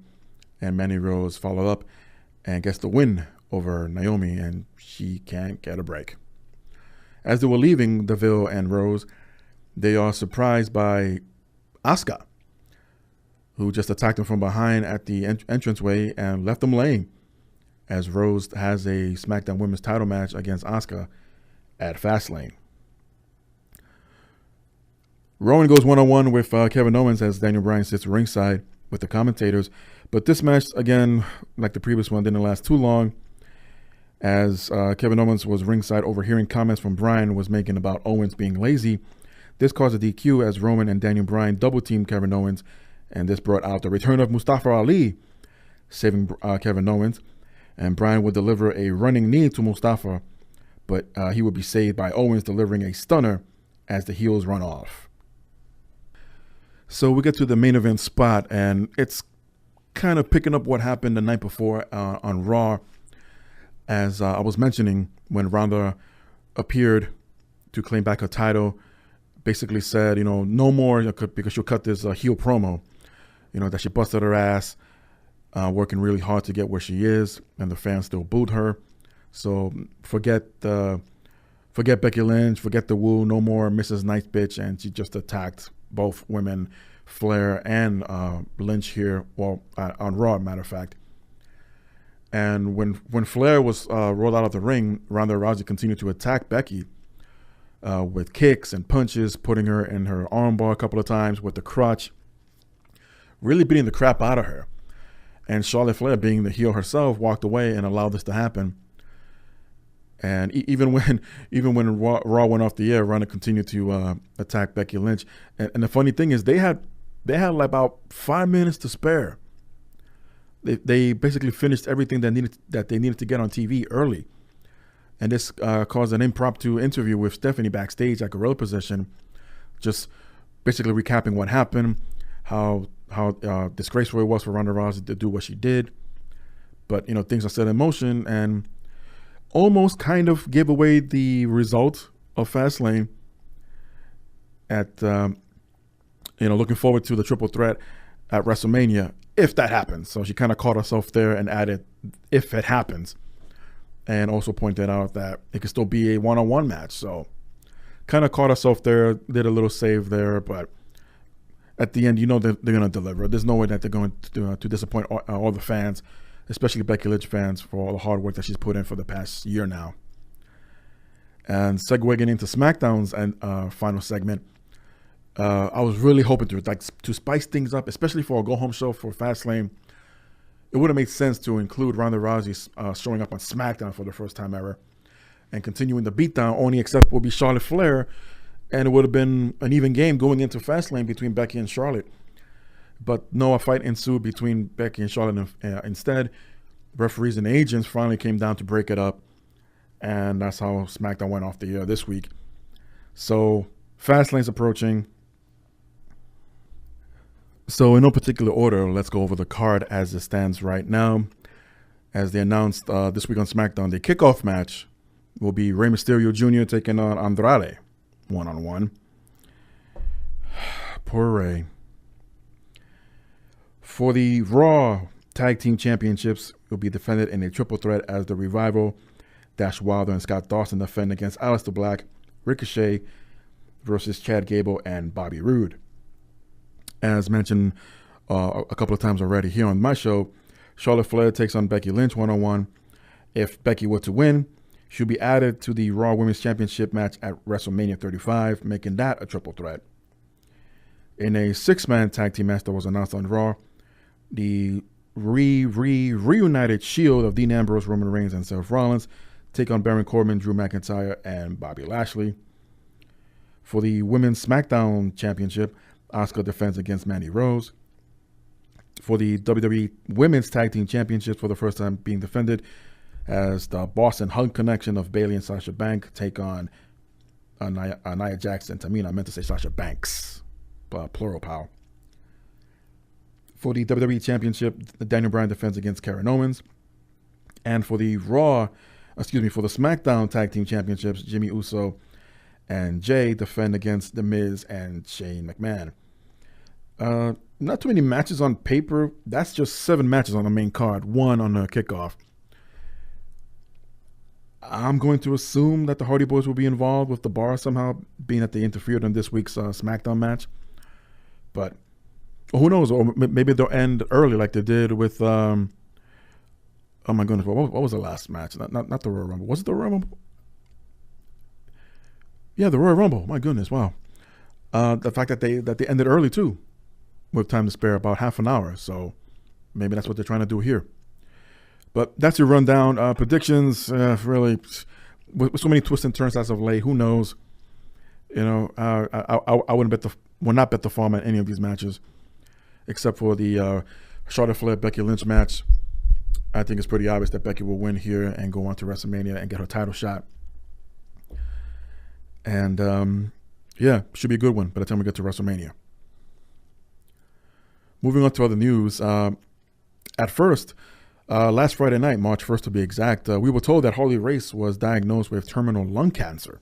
and Mandy Rose followed up and gets the win over Naomi, and she can't get a break. As they were leaving, Deville and Rose, they are surprised by Asuka, who just attacked them from behind at the entranceway and left them laying, as Rose has a SmackDown Women's title match against Asuka at Fastlane. Rowan goes one-on-one with Kevin Owens as Daniel Bryan sits ringside with the commentators. But this match, again, like the previous one, didn't last too long, as Kevin Owens was ringside overhearing comments from Bryan was making about Owens being lazy. This caused a DQ as Roman and Daniel Bryan double-teamed Kevin Owens, and this brought out the return of Mustafa Ali, saving Kevin Owens. And Bryan would deliver a running knee to Mustafa, but he would be saved by Owens delivering a stunner as the heels run off. So we get to the main event spot, and it's kind of picking up what happened the night before on Raw, as I was mentioning when Ronda appeared to claim back her title. Basically said, no more, because she'll cut this heel promo, that she busted her ass, working really hard to get where she is, and the fans still booed her. So forget Becky Lynch, forget the woo, no more Mrs. Nice Bitch, and she just attacked both women, Flair and Lynch here, on Raw, matter of fact. And when Flair was rolled out of the ring, Ronda Rousey continued to attack Becky with kicks and punches, putting her in her armbar a couple of times with the crutch, really beating the crap out of her. And Charlotte Flair, being the heel herself, walked away and allowed this to happen. And even when Raw went off the air, Ronda continued to attack Becky Lynch. And the funny thing is, they had like about 5 minutes to spare. They basically finished everything that they needed to get on TV early. And this caused an impromptu interview with Stephanie backstage at gorilla position, just basically recapping what happened, how disgraceful it was for Ronda Rousey to do what she did. But, things are set in motion, and almost kind of gave away the result of Fastlane at, looking forward to the triple threat at WrestleMania, if that happens. So she kind of caught herself there and added, if it happens. And also pointed out that it could still be a one-on-one match. So kind of caught herself there, did a little save there, but at the end, they're going to deliver. There's no way that they're going to disappoint all the fans, especially Becky Lynch fans, for all the hard work that she's put in for the past year now. And segueing into SmackDown's final segment, I was really hoping to spice things up, especially for a go-home show for Fastlane. It would have made sense to include Ronda Rousey showing up on SmackDown for the first time ever and continuing the beatdown, only except will be Charlotte Flair, and it would have been an even game going into Fastlane between Becky and Charlotte. But no, a fight ensued between Becky and Charlotte instead, referees and agents finally came down to break it up, and that's how SmackDown went off the air this week. So Fastlane's approaching. So in no particular order, let's go over the card as it stands right now. As they announced this week on SmackDown, the kickoff match will be Rey Mysterio Jr. taking on Andrade one-on-one. Poor Rey. For the Raw Tag Team Championships, it will be defended in a triple threat as the Revival, Dash Wilder and Scott Dawson defend against Aleister Black, Ricochet versus Chad Gable and Bobby Roode. As mentioned a couple of times already here on my show, Charlotte Flair takes on Becky Lynch one-on-one. If Becky were to win, she'll be added to the Raw Women's Championship match at WrestleMania 35, making that a triple threat. In a six-man tag team match that was announced on Raw, the reunited Shield of Dean Ambrose, Roman Reigns, and Seth Rollins take on Baron Corbin, Drew McIntyre, and Bobby Lashley. For the Women's SmackDown Championship, Asuka defends against Mandy Rose. For the WWE Women's Tag Team Championships, for the first time being defended, as the Boston Hug Connection of Bayley and Sasha Banks take on Nia Jax and Tamina. I meant to say Sasha Banks, plural pal. For the WWE Championship, Daniel Bryan defends against Karen Owens. And for the for the SmackDown Tag Team Championships, Jimmy Uso and Jay defend against The Miz and Shane McMahon. Not too many matches on paper. That's just 7 matches on the main card, 1 on the kickoff. I'm going to assume that the Hardy Boys will be involved with the Bar somehow, being that they interfered in this week's SmackDown match. But who knows? Or maybe they'll end early like they did with, oh my goodness, what was the last match? Not the Royal Rumble. Was it the Royal Rumble? Yeah, the Royal Rumble. My goodness, wow. The fact that they ended early too, with time to spare, about half an hour. So maybe that's what they're trying to do here. But that's your rundown. Predictions, really, with so many twists and turns as of late, who knows? You know, I will not bet the farm at any of these matches, except for the Charlotte Flair Becky Lynch match. I think it's pretty obvious that Becky will win here and go on to WrestleMania and get her title shot. And yeah, should be a good one by the time we get to WrestleMania. Moving on to other news. At first, last Friday night, March 1st to be exact, we were told that Harley Race was diagnosed with terminal lung cancer,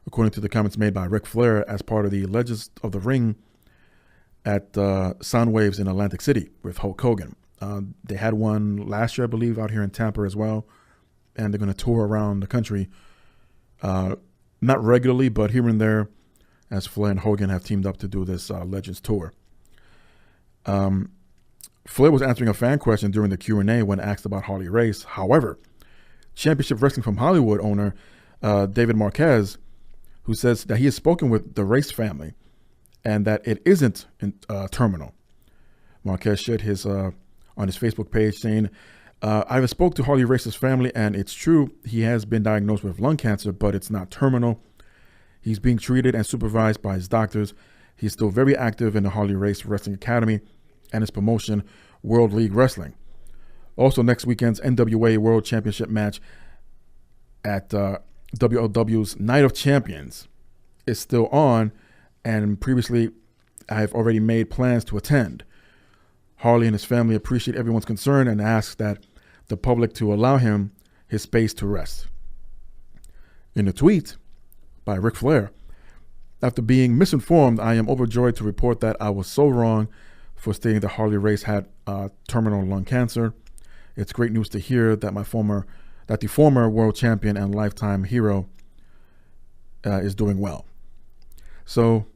according to the comments made by Ric Flair as part of the Legends of the Ring at Soundwaves in Atlantic City with Hulk Hogan. They had one last year, I believe, out here in Tampa as well, and they're going to tour around the country, not regularly, but here and there, as Flair and Hogan have teamed up to do this Legends tour. Flair was answering a fan question during the Q&A when asked about Harley Race. However, Championship Wrestling from Hollywood owner David Marquez, who says that he has spoken with the Race family and that it isn't terminal. Marquez shared his on his Facebook page saying, I've spoke to Harley Race's family and it's true he has been diagnosed with lung cancer, but it's not terminal. He's being treated and supervised by his doctors. He's still very active in the Harley Race Wrestling Academy and his promotion, World League Wrestling. Also, next weekend's NWA World Championship match at WLW's Night of Champions is still on, and previously I've already made plans to attend. Harley and his family appreciate everyone's concern and ask that the public to allow him his space to rest. In a tweet by Ric Flair, after being misinformed, I am overjoyed to report that I was so wrong for stating that Harley Race had terminal lung cancer. It's great news to hear that the former world champion and lifetime hero is doing well. So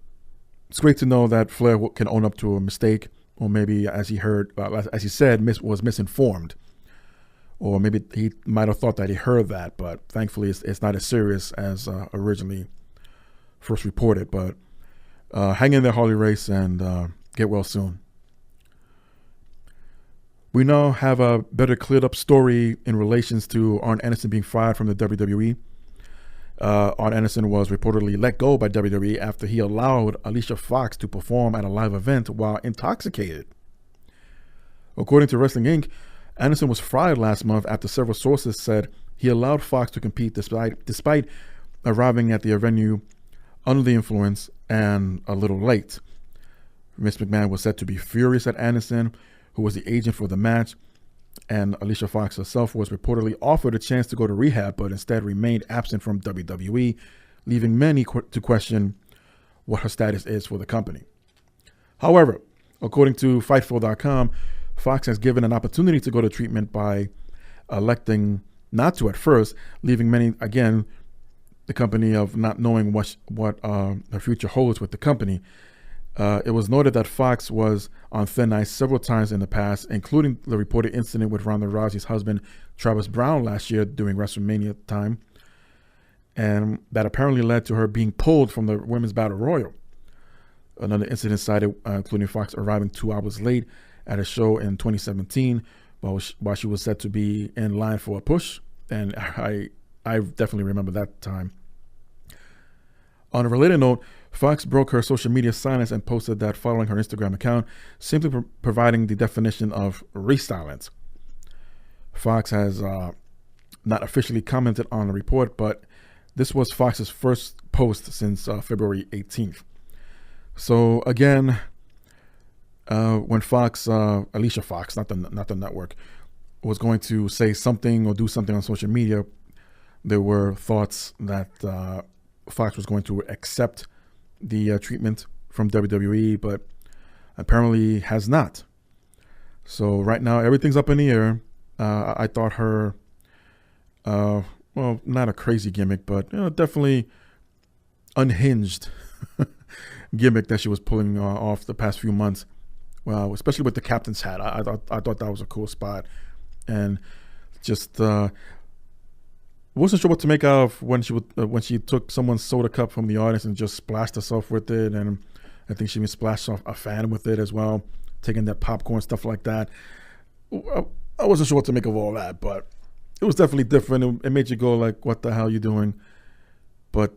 it's great to know that Flair can own up to a mistake, or maybe, as he said, was misinformed, or maybe he might have thought that he heard that, but thankfully it's not as serious as originally first reported. But hang in there, Harley Race, and get well soon. We now have a better cleared up story in relations to Arn Anderson being fired from the WWE. Arn Anderson was reportedly let go by WWE after he allowed Alicia Fox to perform at a live event while intoxicated. According to Wrestling Inc., Anderson was fired last month after several sources said he allowed Fox to compete despite arriving at the venue under the influence and a little late. Vince McMahon was said to be furious at Anderson, who was the agent for the match, and Alicia Fox herself was reportedly offered a chance to go to rehab, but instead remained absent from WWE, leaving many to question what her status is for the company. However, according to Fightful.com, Fox has given an opportunity to go to treatment by electing not to at first, leaving many, again, the company of not knowing what her future holds with the company. It was noted that Fox was on thin ice several times in the past, including the reported incident with Ronda Rousey's husband, Travis Brown, last year during Wrestlemania time, and that apparently led to her being pulled from the Women's Battle Royal. Another incident cited, including Fox arriving 2 hours late at a show in 2017 while she was set to be in line for a push, and I definitely remember that time. On a related note, Fox broke her social media silence and posted that following her Instagram account, simply providing the definition of resilence. Fox has not officially commented on the report, but this was Fox's first post since February 18th. So again, when Fox, Alicia Fox, not the network, was going to say something or do something on social media, there were thoughts that Fox was going to accept the treatment from WWE, but apparently has not. So right now, everything's up in the air. I thought her, well, not a crazy gimmick, but definitely unhinged gimmick that she was pulling off the past few months. Well, especially with the captain's hat, I thought that was a cool spot, and just wasn't sure what to make of when she took someone's soda cup from the audience and just splashed herself with it, and I think she even splashed off a fan with it as well, taking that popcorn, stuff like that. I wasn't sure what to make of all that, but it was definitely different. It made you go like, "What the hell are you doing?" But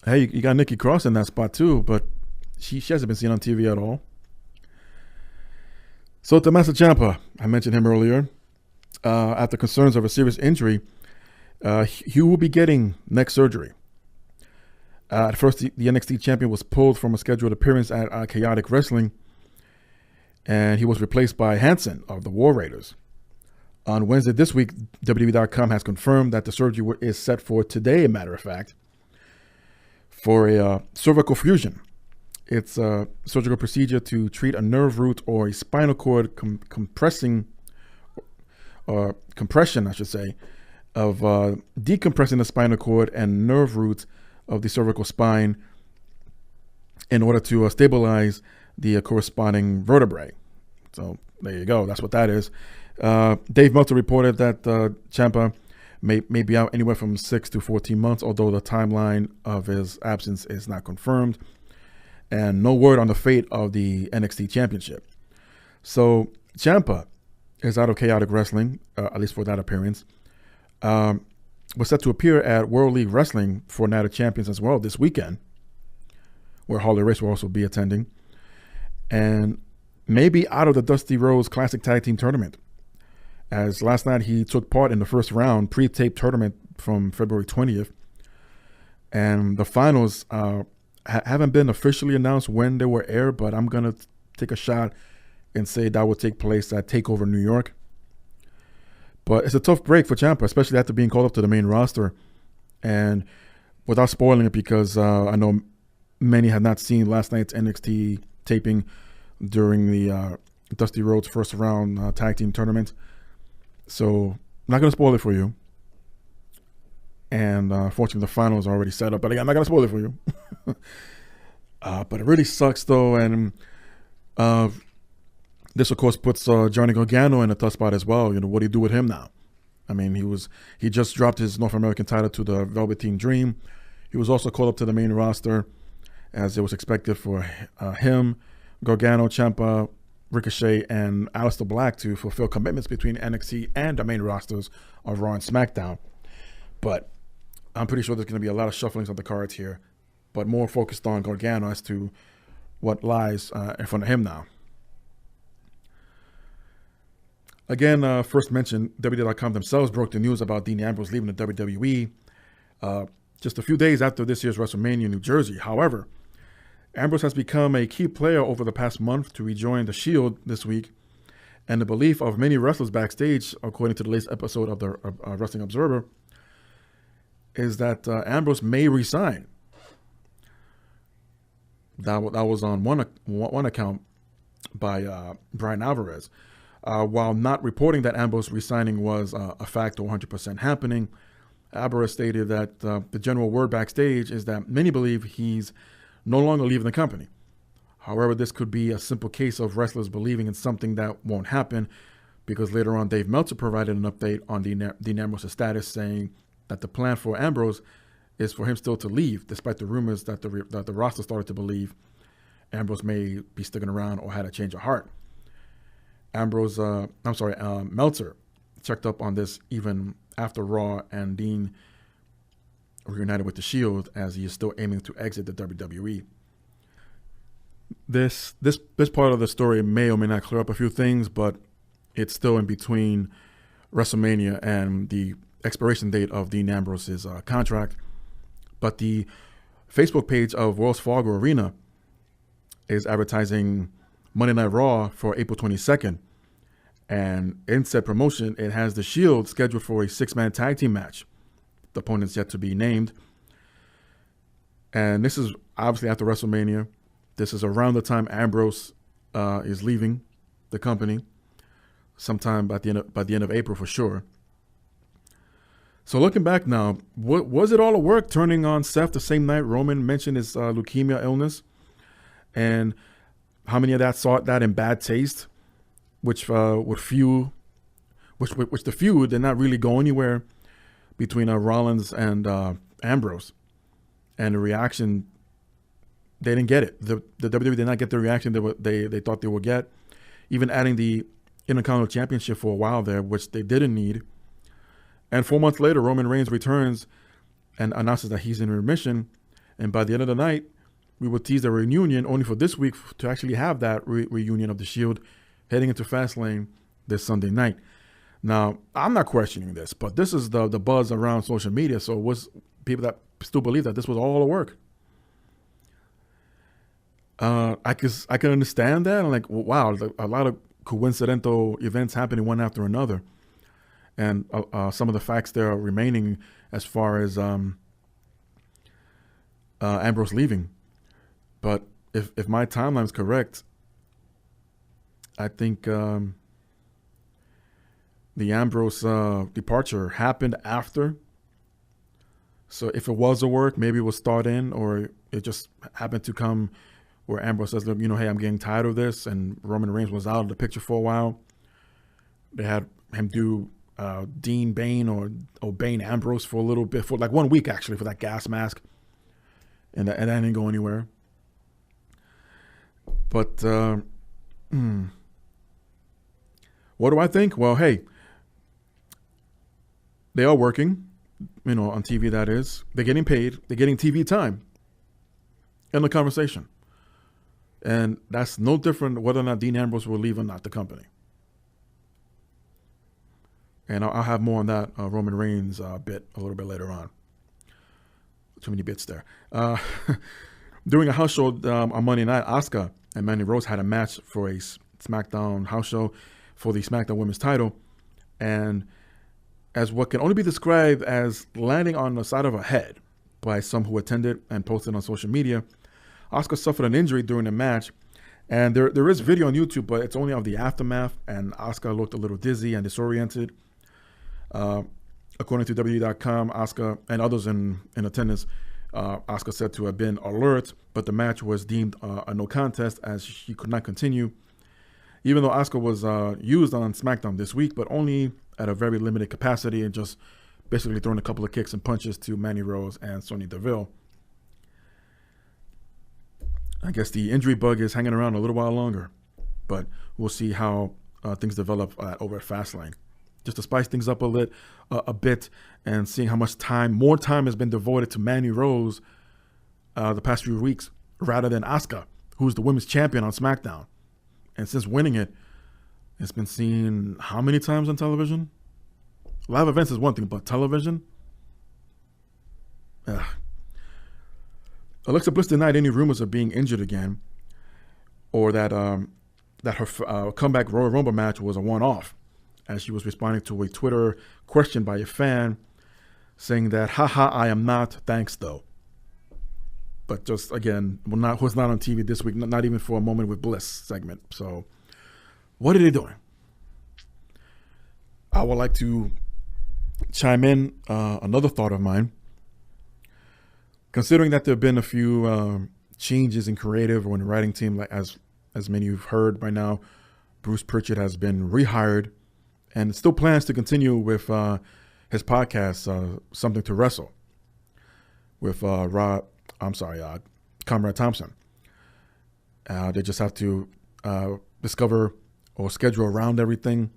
hey, you got Nikki Cross in that spot too, but she hasn't been seen on TV at all. So Tommaso Ciampa, I mentioned him earlier. After concerns of a serious injury, he will be getting neck surgery. At first, the NXT champion was pulled from a scheduled appearance at Chaotic Wrestling, and he was replaced by Hansen of the War Raiders. On Wednesday this week, WWE.com has confirmed that the surgery is set for today, a matter of fact, for a cervical fusion. It's a surgical procedure to treat a nerve root or a spinal cord compression, I should say, of decompressing the spinal cord and nerve roots of the cervical spine in order to stabilize the corresponding vertebrae. So there you go. That's what that is. Dave Meltzer reported that Ciampa may be out anywhere from 6 to 14 months, although the timeline of his absence is not confirmed, and no word on the fate of the NXT Championship. So Ciampa is out of Chaotic Wrestling, at least for that appearance. Was set to appear at World League Wrestling for Night of Champions as well this weekend, where Harley Race will also be attending, and maybe out of the Dusty Rhodes Classic Tag Team Tournament, as last night he took part in the first round pre-taped tournament from February 20th, and the finals haven't been officially announced when they will air, but I'm gonna take a shot and say that will take place at TakeOver New York. But it's a tough break for Ciampa, especially after being called up to the main roster. And without spoiling it, because I know many have not seen last night's NXT taping during the Dusty Rhodes first round tag team tournament. So I'm not going to spoil it for you. And fortunately, the final is already set up. But again, I'm not going to spoil it for you. But it really sucks, though. And this, of course, puts Johnny Gargano in a tough spot as well. You know, what do you do with him now? I mean, he just dropped his North American title to the Velveteen Dream. He was also called up to the main roster, as it was expected for him, Gargano, Ciampa, Ricochet, and Aleister Black to fulfill commitments between NXT and the main rosters of Raw and SmackDown. But I'm pretty sure there's going to be a lot of shufflings on the cards here, but more focused on Gargano as to what lies in front of him now. Again, first mentioned, WWE.com themselves broke the news about Dean Ambrose leaving the WWE just a few days after this year's WrestleMania in New Jersey. However, Ambrose has become a key player over the past month to rejoin the Shield this week, and the belief of many wrestlers backstage, according to the latest episode of the Wrestling Observer, is that Ambrose may resign. That was on one account by Brian Alvarez. While not reporting that Ambrose resigning was a fact or 100% happening, Alvarez stated that the general word backstage is that many believe he's no longer leaving the company. However, this could be a simple case of wrestlers believing in something that won't happen, because later on Dave Meltzer provided an update on Dean Ambrose's status, saying that the plan for Ambrose is for him still to leave, despite the rumors that the roster started to believe Ambrose may be sticking around or had a change of heart. Meltzer checked up on this even after Raw and Dean reunited with the Shield, as he is still aiming to exit the WWE. This part of the story may or may not clear up a few things, but it's still in between WrestleMania and the expiration date of Dean Ambrose's contract. But the Facebook page of Wells Fargo Arena is advertising Monday Night Raw for April 22nd. And in said promotion, it has the Shield scheduled for a 6-man tag team match. The opponent's yet to be named. And this is obviously after WrestleMania. This is around the time Ambrose is leaving the company, sometime by the end of April for sure. So looking back now, was it all a work turning on Seth the same night Roman mentioned his leukemia illness? And how many of that saw that in bad taste, which the feud did not really go anywhere between Rollins and Ambrose, and the reaction, they didn't get it. The WWE did not get the reaction they thought they would get. Even adding the Intercontinental Championship for a while there, which they didn't need. And 4 months later, Roman Reigns returns and announces that he's in remission. And by the end of the night, we will tease a reunion, only for this week to actually have that reunion of the Shield heading into Fastlane this Sunday night. Now, I'm not questioning this, but this is the buzz around social media. So it was people that still believe that this was all a work. I can understand that. I'm like, wow, a lot of coincidental events happening one after another. And some of the facts there remaining as far as Ambrose leaving. But if my timeline is correct, I think the Ambrose departure happened after. So if it was a work, maybe it was thought in, or it just happened to come where Ambrose says, hey, I'm getting tired of this. And Roman Reigns was out of the picture for a while. They had him do Dean Bane or Bane Ambrose for a little bit, for like 1 week actually, for that gas mask. And that didn't go anywhere. But what do I think? Well, hey, they are working, on TV, that is. They're getting paid. They're getting TV time in the conversation. And that's no different whether or not Dean Ambrose will leave or not the company. And I'll have more on that Roman Reigns bit a little bit later on. Too many bits there. During a house show on Monday night, Asuka and Mandy Rose had a match for a SmackDown house show for the SmackDown Women's title. And as what can only be described as landing on the side of her head by some who attended and posted on social media, Asuka suffered an injury during the match. And there is video on YouTube, but it's only of the aftermath. And Asuka looked a little dizzy and disoriented. According to WWE.com, Asuka and others in attendance, Asuka said to have been alert, but the match was deemed a no contest as she could not continue. Even though Asuka was used on SmackDown this week, but only at a very limited capacity and just basically throwing a couple of kicks and punches to Mandy Rose and Sonya Deville. I guess the injury bug is hanging around a little while longer, but we'll see how things develop over at Fastlane. Just to spice things up a bit and seeing how much more time has been devoted to Mandy Rose the past few weeks rather than Asuka, who's the women's champion on SmackDown. And since winning it, It's been seen how many times on television? Live events is one thing, but television? Alexa Bliss denied any rumors of being injured again, or that her comeback Royal Rumble match was a one-off, as she was responding to a Twitter question by a fan saying that, haha, I am not, thanks though. But just, again, was not on TV this week, not even for a Moment with Bliss segment. So, what are they doing? I would like to chime in another thought of mine. Considering that there have been a few changes in creative or in the writing team, like as many of you've heard by now, Bruce Pritchard has been rehired and still plans to continue with his podcast, Something to Wrestle, with Comrade Thompson. They just have to discover or schedule around everything,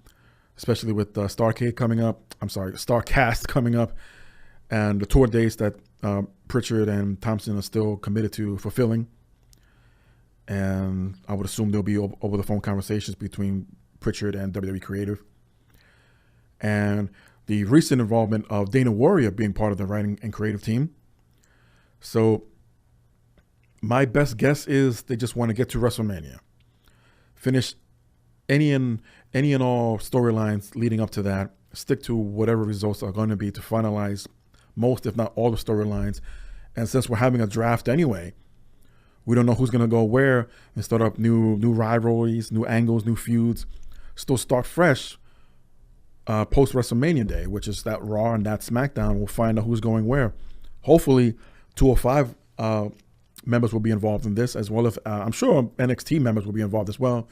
especially with Starcast coming up, and the tour dates that Pritchard and Thompson are still committed to fulfilling. And I would assume there'll be over the phone conversations between Pritchard and WWE Creative. And the recent involvement of Dana Warrior being part of the writing and creative team. So my best guess is they just want to get to WrestleMania, finish any and all storylines leading up to that, stick to whatever results are going to be to finalize most, if not all, the storylines. And since we're having a draft anyway, we don't know who's going to go where, and start up new rivalries, new angles, new feuds. Still start fresh post WrestleMania Day, which is that Raw and that SmackDown. We'll find out who's going where. Hopefully 205 members will be involved in this, as well as I'm sure NXT members will be involved as well.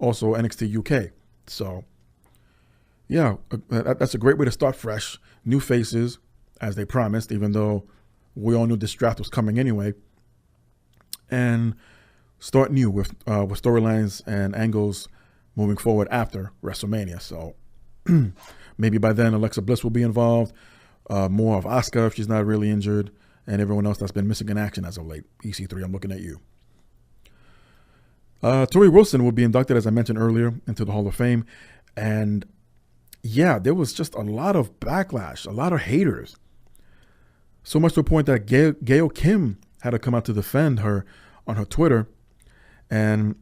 Also NXT UK. So yeah, that's a great way to start fresh. New faces, as they promised, even though we all knew this draft was coming anyway. And start new with storylines and angles moving forward after WrestleMania. So maybe by then Alexa Bliss will be involved, more of Asuka if she's not really injured, and everyone else that's been missing in action as of late. EC3, I'm looking at you. Torrie Wilson will be inducted, as I mentioned earlier, into the Hall of Fame. And yeah, there was just a lot of backlash, a lot of haters. So much to the point that Gail Kim had to come out to defend her on her Twitter. And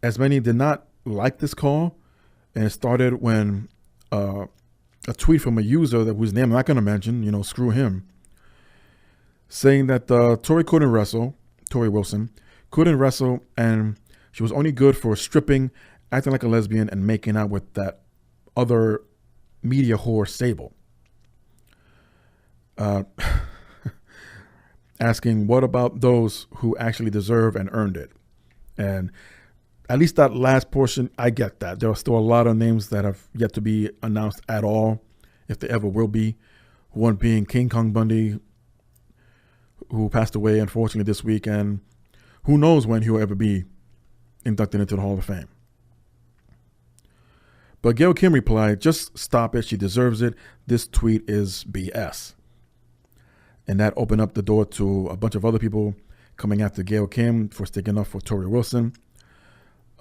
as many did not like this call, and it started when a tweet from a user whose name I'm not going to mention, screw him, saying that Torrie Wilson couldn't wrestle, and she was only good for stripping, acting like a lesbian, and making out with that other media whore Sable. Asking, what about those who actually deserve and earned it? And at least that last portion, I get that. There are still a lot of names that have yet to be announced at all, if they ever will be. One being King Kong Bundy, who passed away, unfortunately, this week, and who knows when he'll ever be inducted into the Hall of Fame. But Gail Kim replied, just stop it. She deserves it. This tweet is BS. And that opened up the door to a bunch of other people coming after Gail Kim for sticking up for Torrie Wilson.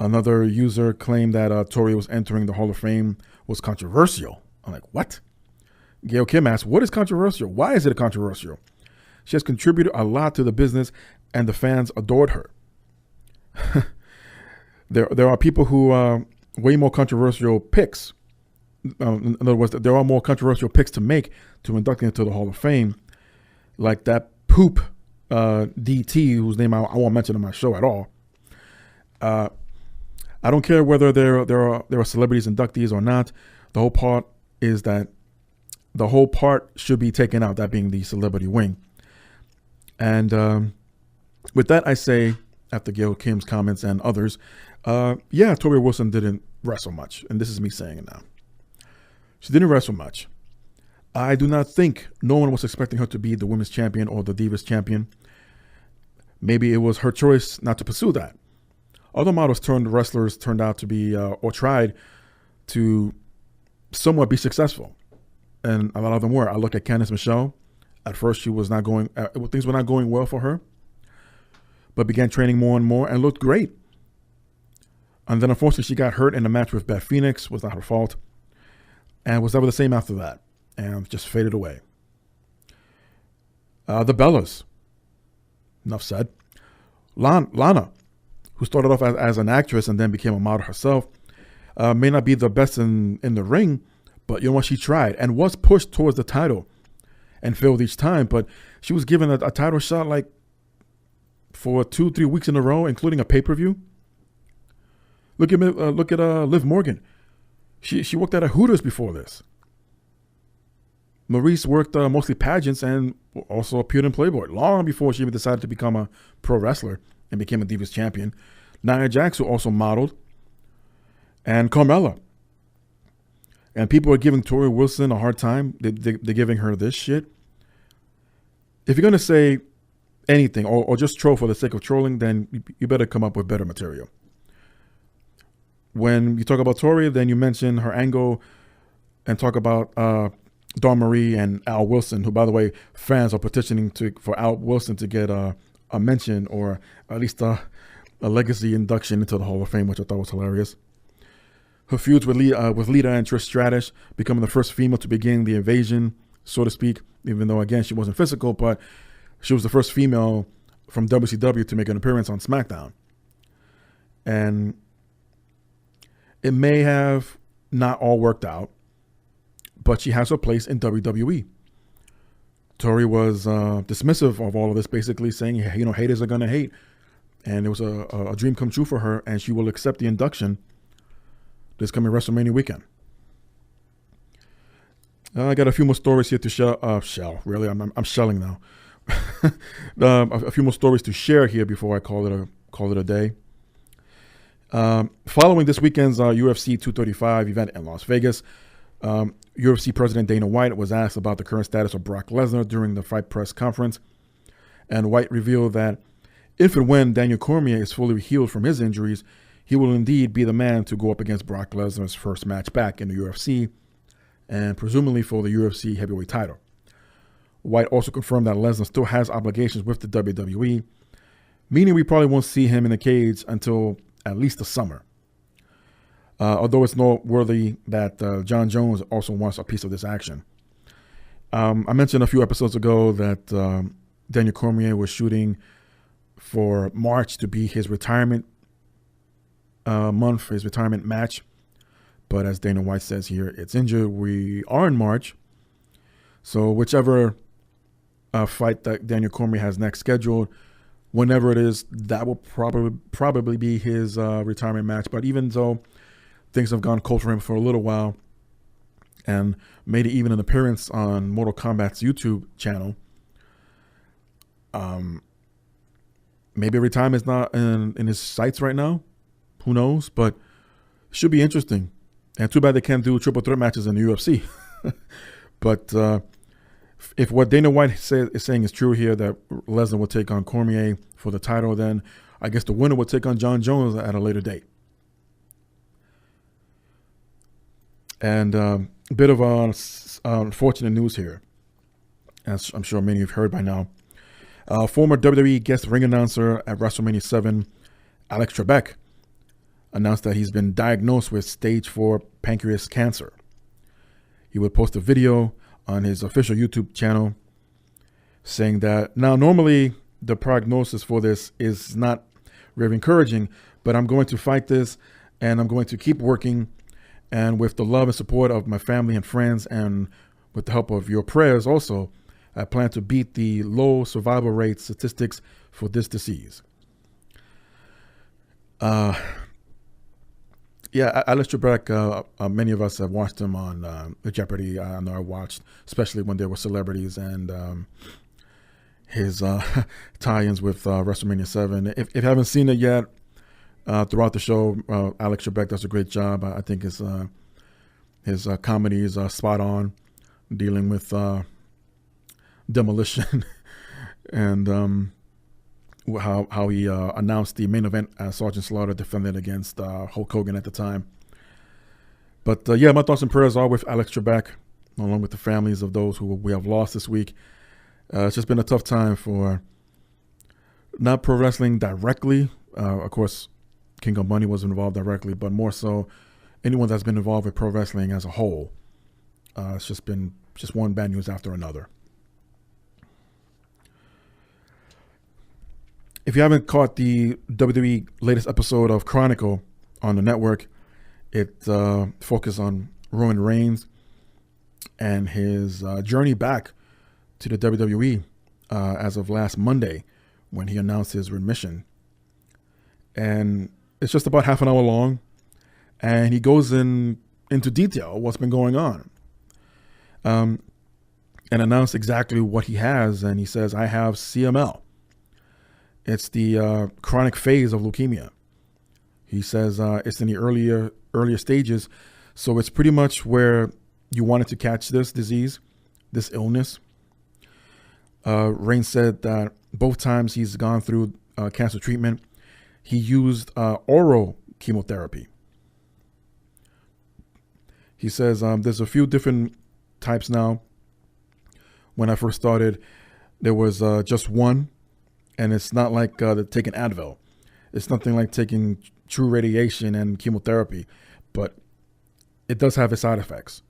Another user claimed that Torrie was entering the Hall of Fame was controversial. I'm like, what? Gail Kim asked, what is controversial? Why is it controversial? She has contributed a lot to the business, and the fans adored her. There are people who are way more controversial picks. In other words, there are more controversial picks to make to induct into the Hall of Fame, like that poop DT, whose name I won't mention on my show at all. I don't care whether there are celebrities inductees or not. The whole part is that the whole part should be taken out, that being the celebrity wing. And with that, I say, after Gail Kim's comments and others, Torrie Wilson didn't wrestle much. And this is me saying it now. She didn't wrestle much. I do not think no one was expecting her to be the women's champion or the Divas champion. Maybe it was her choice not to pursue that. Other models turned wrestlers turned out to be, or tried to somewhat be successful. And a lot of them were. I look at Candice Michelle. At first, she was not going, things were not going well for her, but began training more and more and looked great. And then unfortunately she got hurt in a match with Beth Phoenix. Was not her fault. And was never the same after that. And just faded away. The Bellas. Enough said. Lana, who started off as an actress and then became a model herself, may not be the best in the ring, but you know what? She tried and was pushed towards the title and failed each time. But she was given a title shot like for 2-3 weeks in a row, including a pay-per-view. Look at Liv Morgan. She worked at a Hooters before this. Maurice worked mostly pageants and also appeared in Playboy long before she even decided to become a pro wrestler and became a Divas champion. Nia Jax, who also modeled, and Carmella. And people are giving Torrie Wilson a hard time. They're giving her this shit. If you're going to say anything or just troll for the sake of trolling, then you better come up with better material. When you talk about Torrie, then you mention her angle and talk about Dawn Marie and Al Wilson, who, by the way, fans are petitioning for Al Wilson to get a mention or at least a legacy induction into the Hall of Fame, which I thought was hilarious. Her feuds with Lita and Trish Stratus, becoming the first female to begin the invasion, so to speak, even though, again, she wasn't physical, but she was the first female from WCW to make an appearance on SmackDown. And it may have not all worked out, but she has her place in WWE. Torrie was dismissive of all of this, basically saying, you know, haters are going to hate. And it was a dream come true for her, and she will accept the induction this coming WrestleMania weekend. I got a few more stories here to shell. Really, I'm shelling now. A few more stories to share here before I call it a day. Following this weekend's UFC 235 event in Las Vegas, UFC President Dana White was asked about the current status of Brock Lesnar during the Fight Press conference, and White revealed that if and when Daniel Cormier is fully healed from his injuries, he will indeed be the man to go up against Brock Lesnar's first match back in the UFC, and presumably for the UFC heavyweight title. White also confirmed that Lesnar still has obligations with the WWE, meaning we probably won't see him in the cage until at least the summer. Although it's noteworthy that John Jones also wants a piece of this action. I mentioned a few episodes ago that Daniel Cormier was shooting for March to be his retirement month, his retirement match. But as Dana White says here, it's injured. We are in March. So whichever fight that Daniel Cormier has next scheduled, whenever it is, that will probably be his retirement match. But even though things have gone cold for him for a little while and made even an appearance on Mortal Kombat's YouTube channel, maybe retirement is not in his sights right now. Who knows? But it should be interesting. And too bad they can't do triple threat matches in the UFC. But if what Dana White is saying is true here, that Lesnar will take on Cormier for the title, then I guess the winner will take on John Jones at a later date. And a bit of unfortunate news here, as I'm sure many have heard by now. Former WWE guest ring announcer at WrestleMania 7, Alex Trebek, announced that he's been diagnosed with stage 4 pancreas cancer. He would post a video on his official YouTube channel saying that, now normally the prognosis for this is not very encouraging, but I'm going to fight this and I'm going to keep working. And with the love and support of my family and friends, and with the help of your prayers also, I plan to beat the low survival rate statistics for this disease. Alex Trebek, many of us have watched him on Jeopardy. I know I watched, especially when there were celebrities, and his tie-ins with WrestleMania 7. If you haven't seen it yet, throughout the show, Alex Trebek does a great job. I think his comedy is spot on, dealing with demolition and how he announced the main event as Sergeant Slaughter defended against Hulk Hogan at the time. But my thoughts and prayers are with Alex Trebek, along with the families of those who we have lost this week. It's just been a tough time for not pro wrestling directly. Of course, King of Bundy was involved directly, but more so anyone that's been involved with pro wrestling as a whole. It's just been one bad news after another. If you haven't caught the WWE latest episode of Chronicle on the network, it focused on Roman Reigns and his journey back to the WWE as of last Monday when he announced his remission. And it's just about half an hour long, and he goes into detail what's been going on, and announced exactly what he has. And he says, I have CML. It's the chronic phase of leukemia. He says it's in the earlier stages, so it's pretty much where you wanted to catch this disease, this illness. Reigns said that both times he's gone through cancer treatment, he used oral chemotherapy. He says there's a few different types now. When I first started, there was just one, and it's not like taking Advil. It's nothing like taking true radiation and chemotherapy, but it does have its side effects,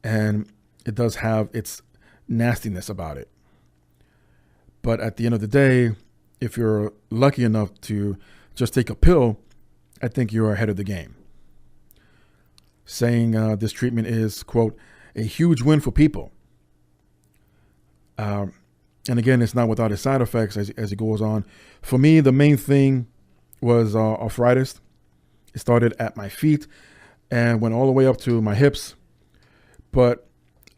and it does have its nastiness about it. But at the end of the day, if you're lucky enough to just take a pill, I think you're ahead of the game. Saying this treatment is, quote, a huge win for people. And again, it's not without its side effects as it goes on. For me, the main thing was arthritis. It started at my feet and went all the way up to my hips. But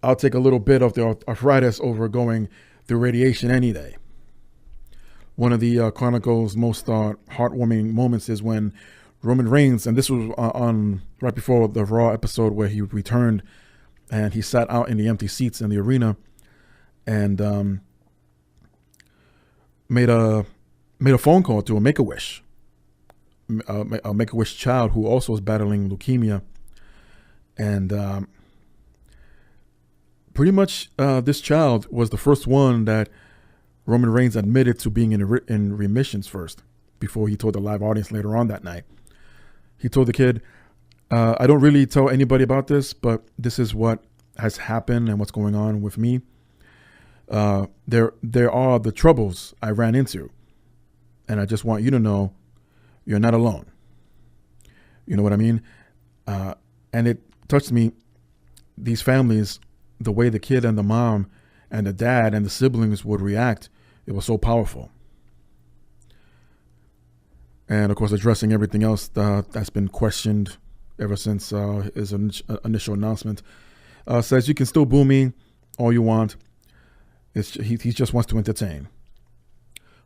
I'll take a little bit of the arthritis over going through radiation any day. One of the Chronicle's most heartwarming moments is when Roman Reigns, and this was on right before the Raw episode where he returned, and he sat out in the empty seats in the arena and made a phone call to a Make-A-Wish, a Make-A-Wish child who also is battling leukemia, and pretty much this child was the first one that Roman Reigns admitted to being in remissions first, before he told the live audience later on that night. He told the kid, I don't really tell anybody about this, but this is what has happened and what's going on with me. There are the troubles I ran into, and I just want you to know you're not alone. You know what I mean? And it touched me, these families, the way the kid and the mom and the dad and the siblings would react. It was so powerful. And of course, addressing everything else that's been questioned ever since his initial announcement. Says you can still boo me all you want. He just wants to entertain.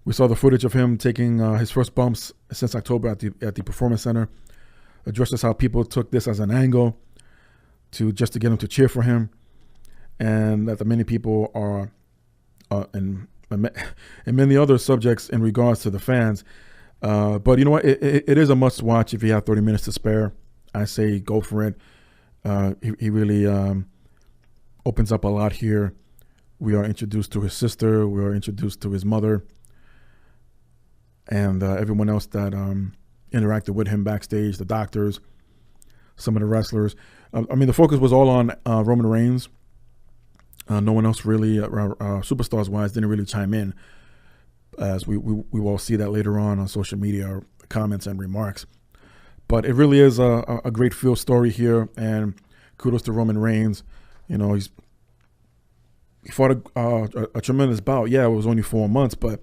We saw the footage of him taking his first bumps since October at the Performance Center. Addresses how people took this as an angle to get him to cheer for him, and that the many people are and many other subjects in regards to the fans. But you know what? It is a must watch if you have 30 minutes to spare. I say go for it. He really opens up a lot here. We are introduced to his sister. We are introduced to his mother, and everyone else that interacted with him backstage, the doctors, some of the wrestlers. I mean, the focus was all on Roman Reigns. No one else really, superstars-wise, didn't really chime in, as we will all see that later on social media comments and remarks. But it really is a great feel story here, and kudos to Roman Reigns. You know, he fought a tremendous bout. Yeah, it was only 4 months, but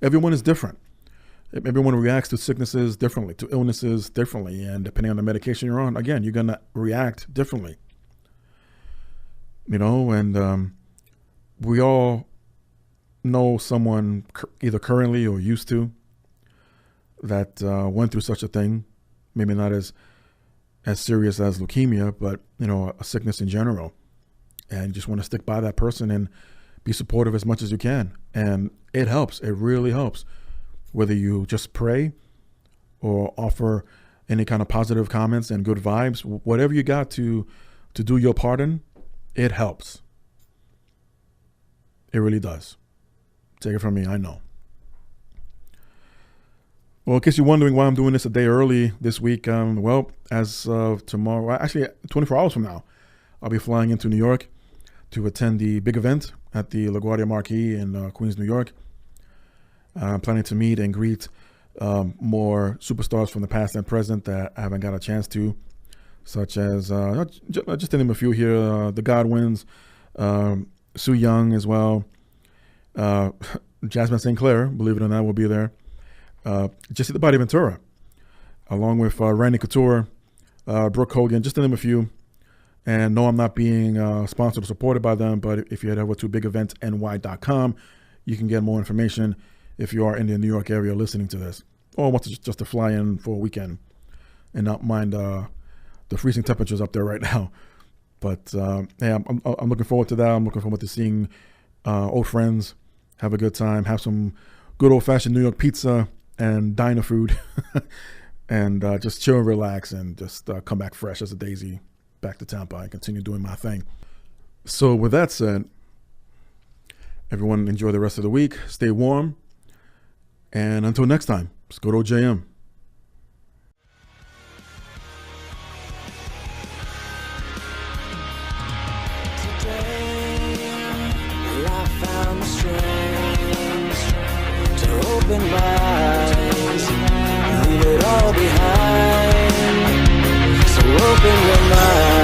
everyone is different. Everyone reacts to sicknesses differently, to illnesses differently, and depending on the medication you're on, again, you're going to react differently. You know, and we all know someone either currently or used to that went through such a thing. Maybe not as serious as leukemia, but, you know, a sickness in general. And you just want to stick by that person and be supportive as much as you can. And it helps. It really helps. Whether you just pray or offer any kind of positive comments and good vibes, whatever you got to do your part in, it helps. It really does. Take it from me, I know. Well, in case you're wondering why I'm doing this a day early this week, well, as of tomorrow, actually 24 hours from now, I'll be flying into New York to attend the big event at the LaGuardia Marquis in Queens, New York. I'm planning to meet and greet more superstars from the past and present that I haven't got a chance to, such as, just to name a few here, the Godwins, Sue Young as well, Jasmine St. Clair, believe it or not, will be there. Jesse the Body Ventura, along with Randy Couture, Brooke Hogan, just to name a few. And no, I'm not being sponsored or supported by them, but if you head over to bigeventny.com, you can get more information if you are in the New York area listening to this, or want just to fly in for a weekend and not mind the freezing temperatures up there right now. But hey, I'm looking forward to that. I'm looking forward to seeing old friends, have a good time, have some good old-fashioned New York pizza and diner food, and just chill and relax and just come back fresh as a daisy back to Tampa and continue doing my thing. So with that said, everyone enjoy the rest of the week. Stay warm. And until next time, it's good old JM. Open my eyes, leave it all behind. So open your mind.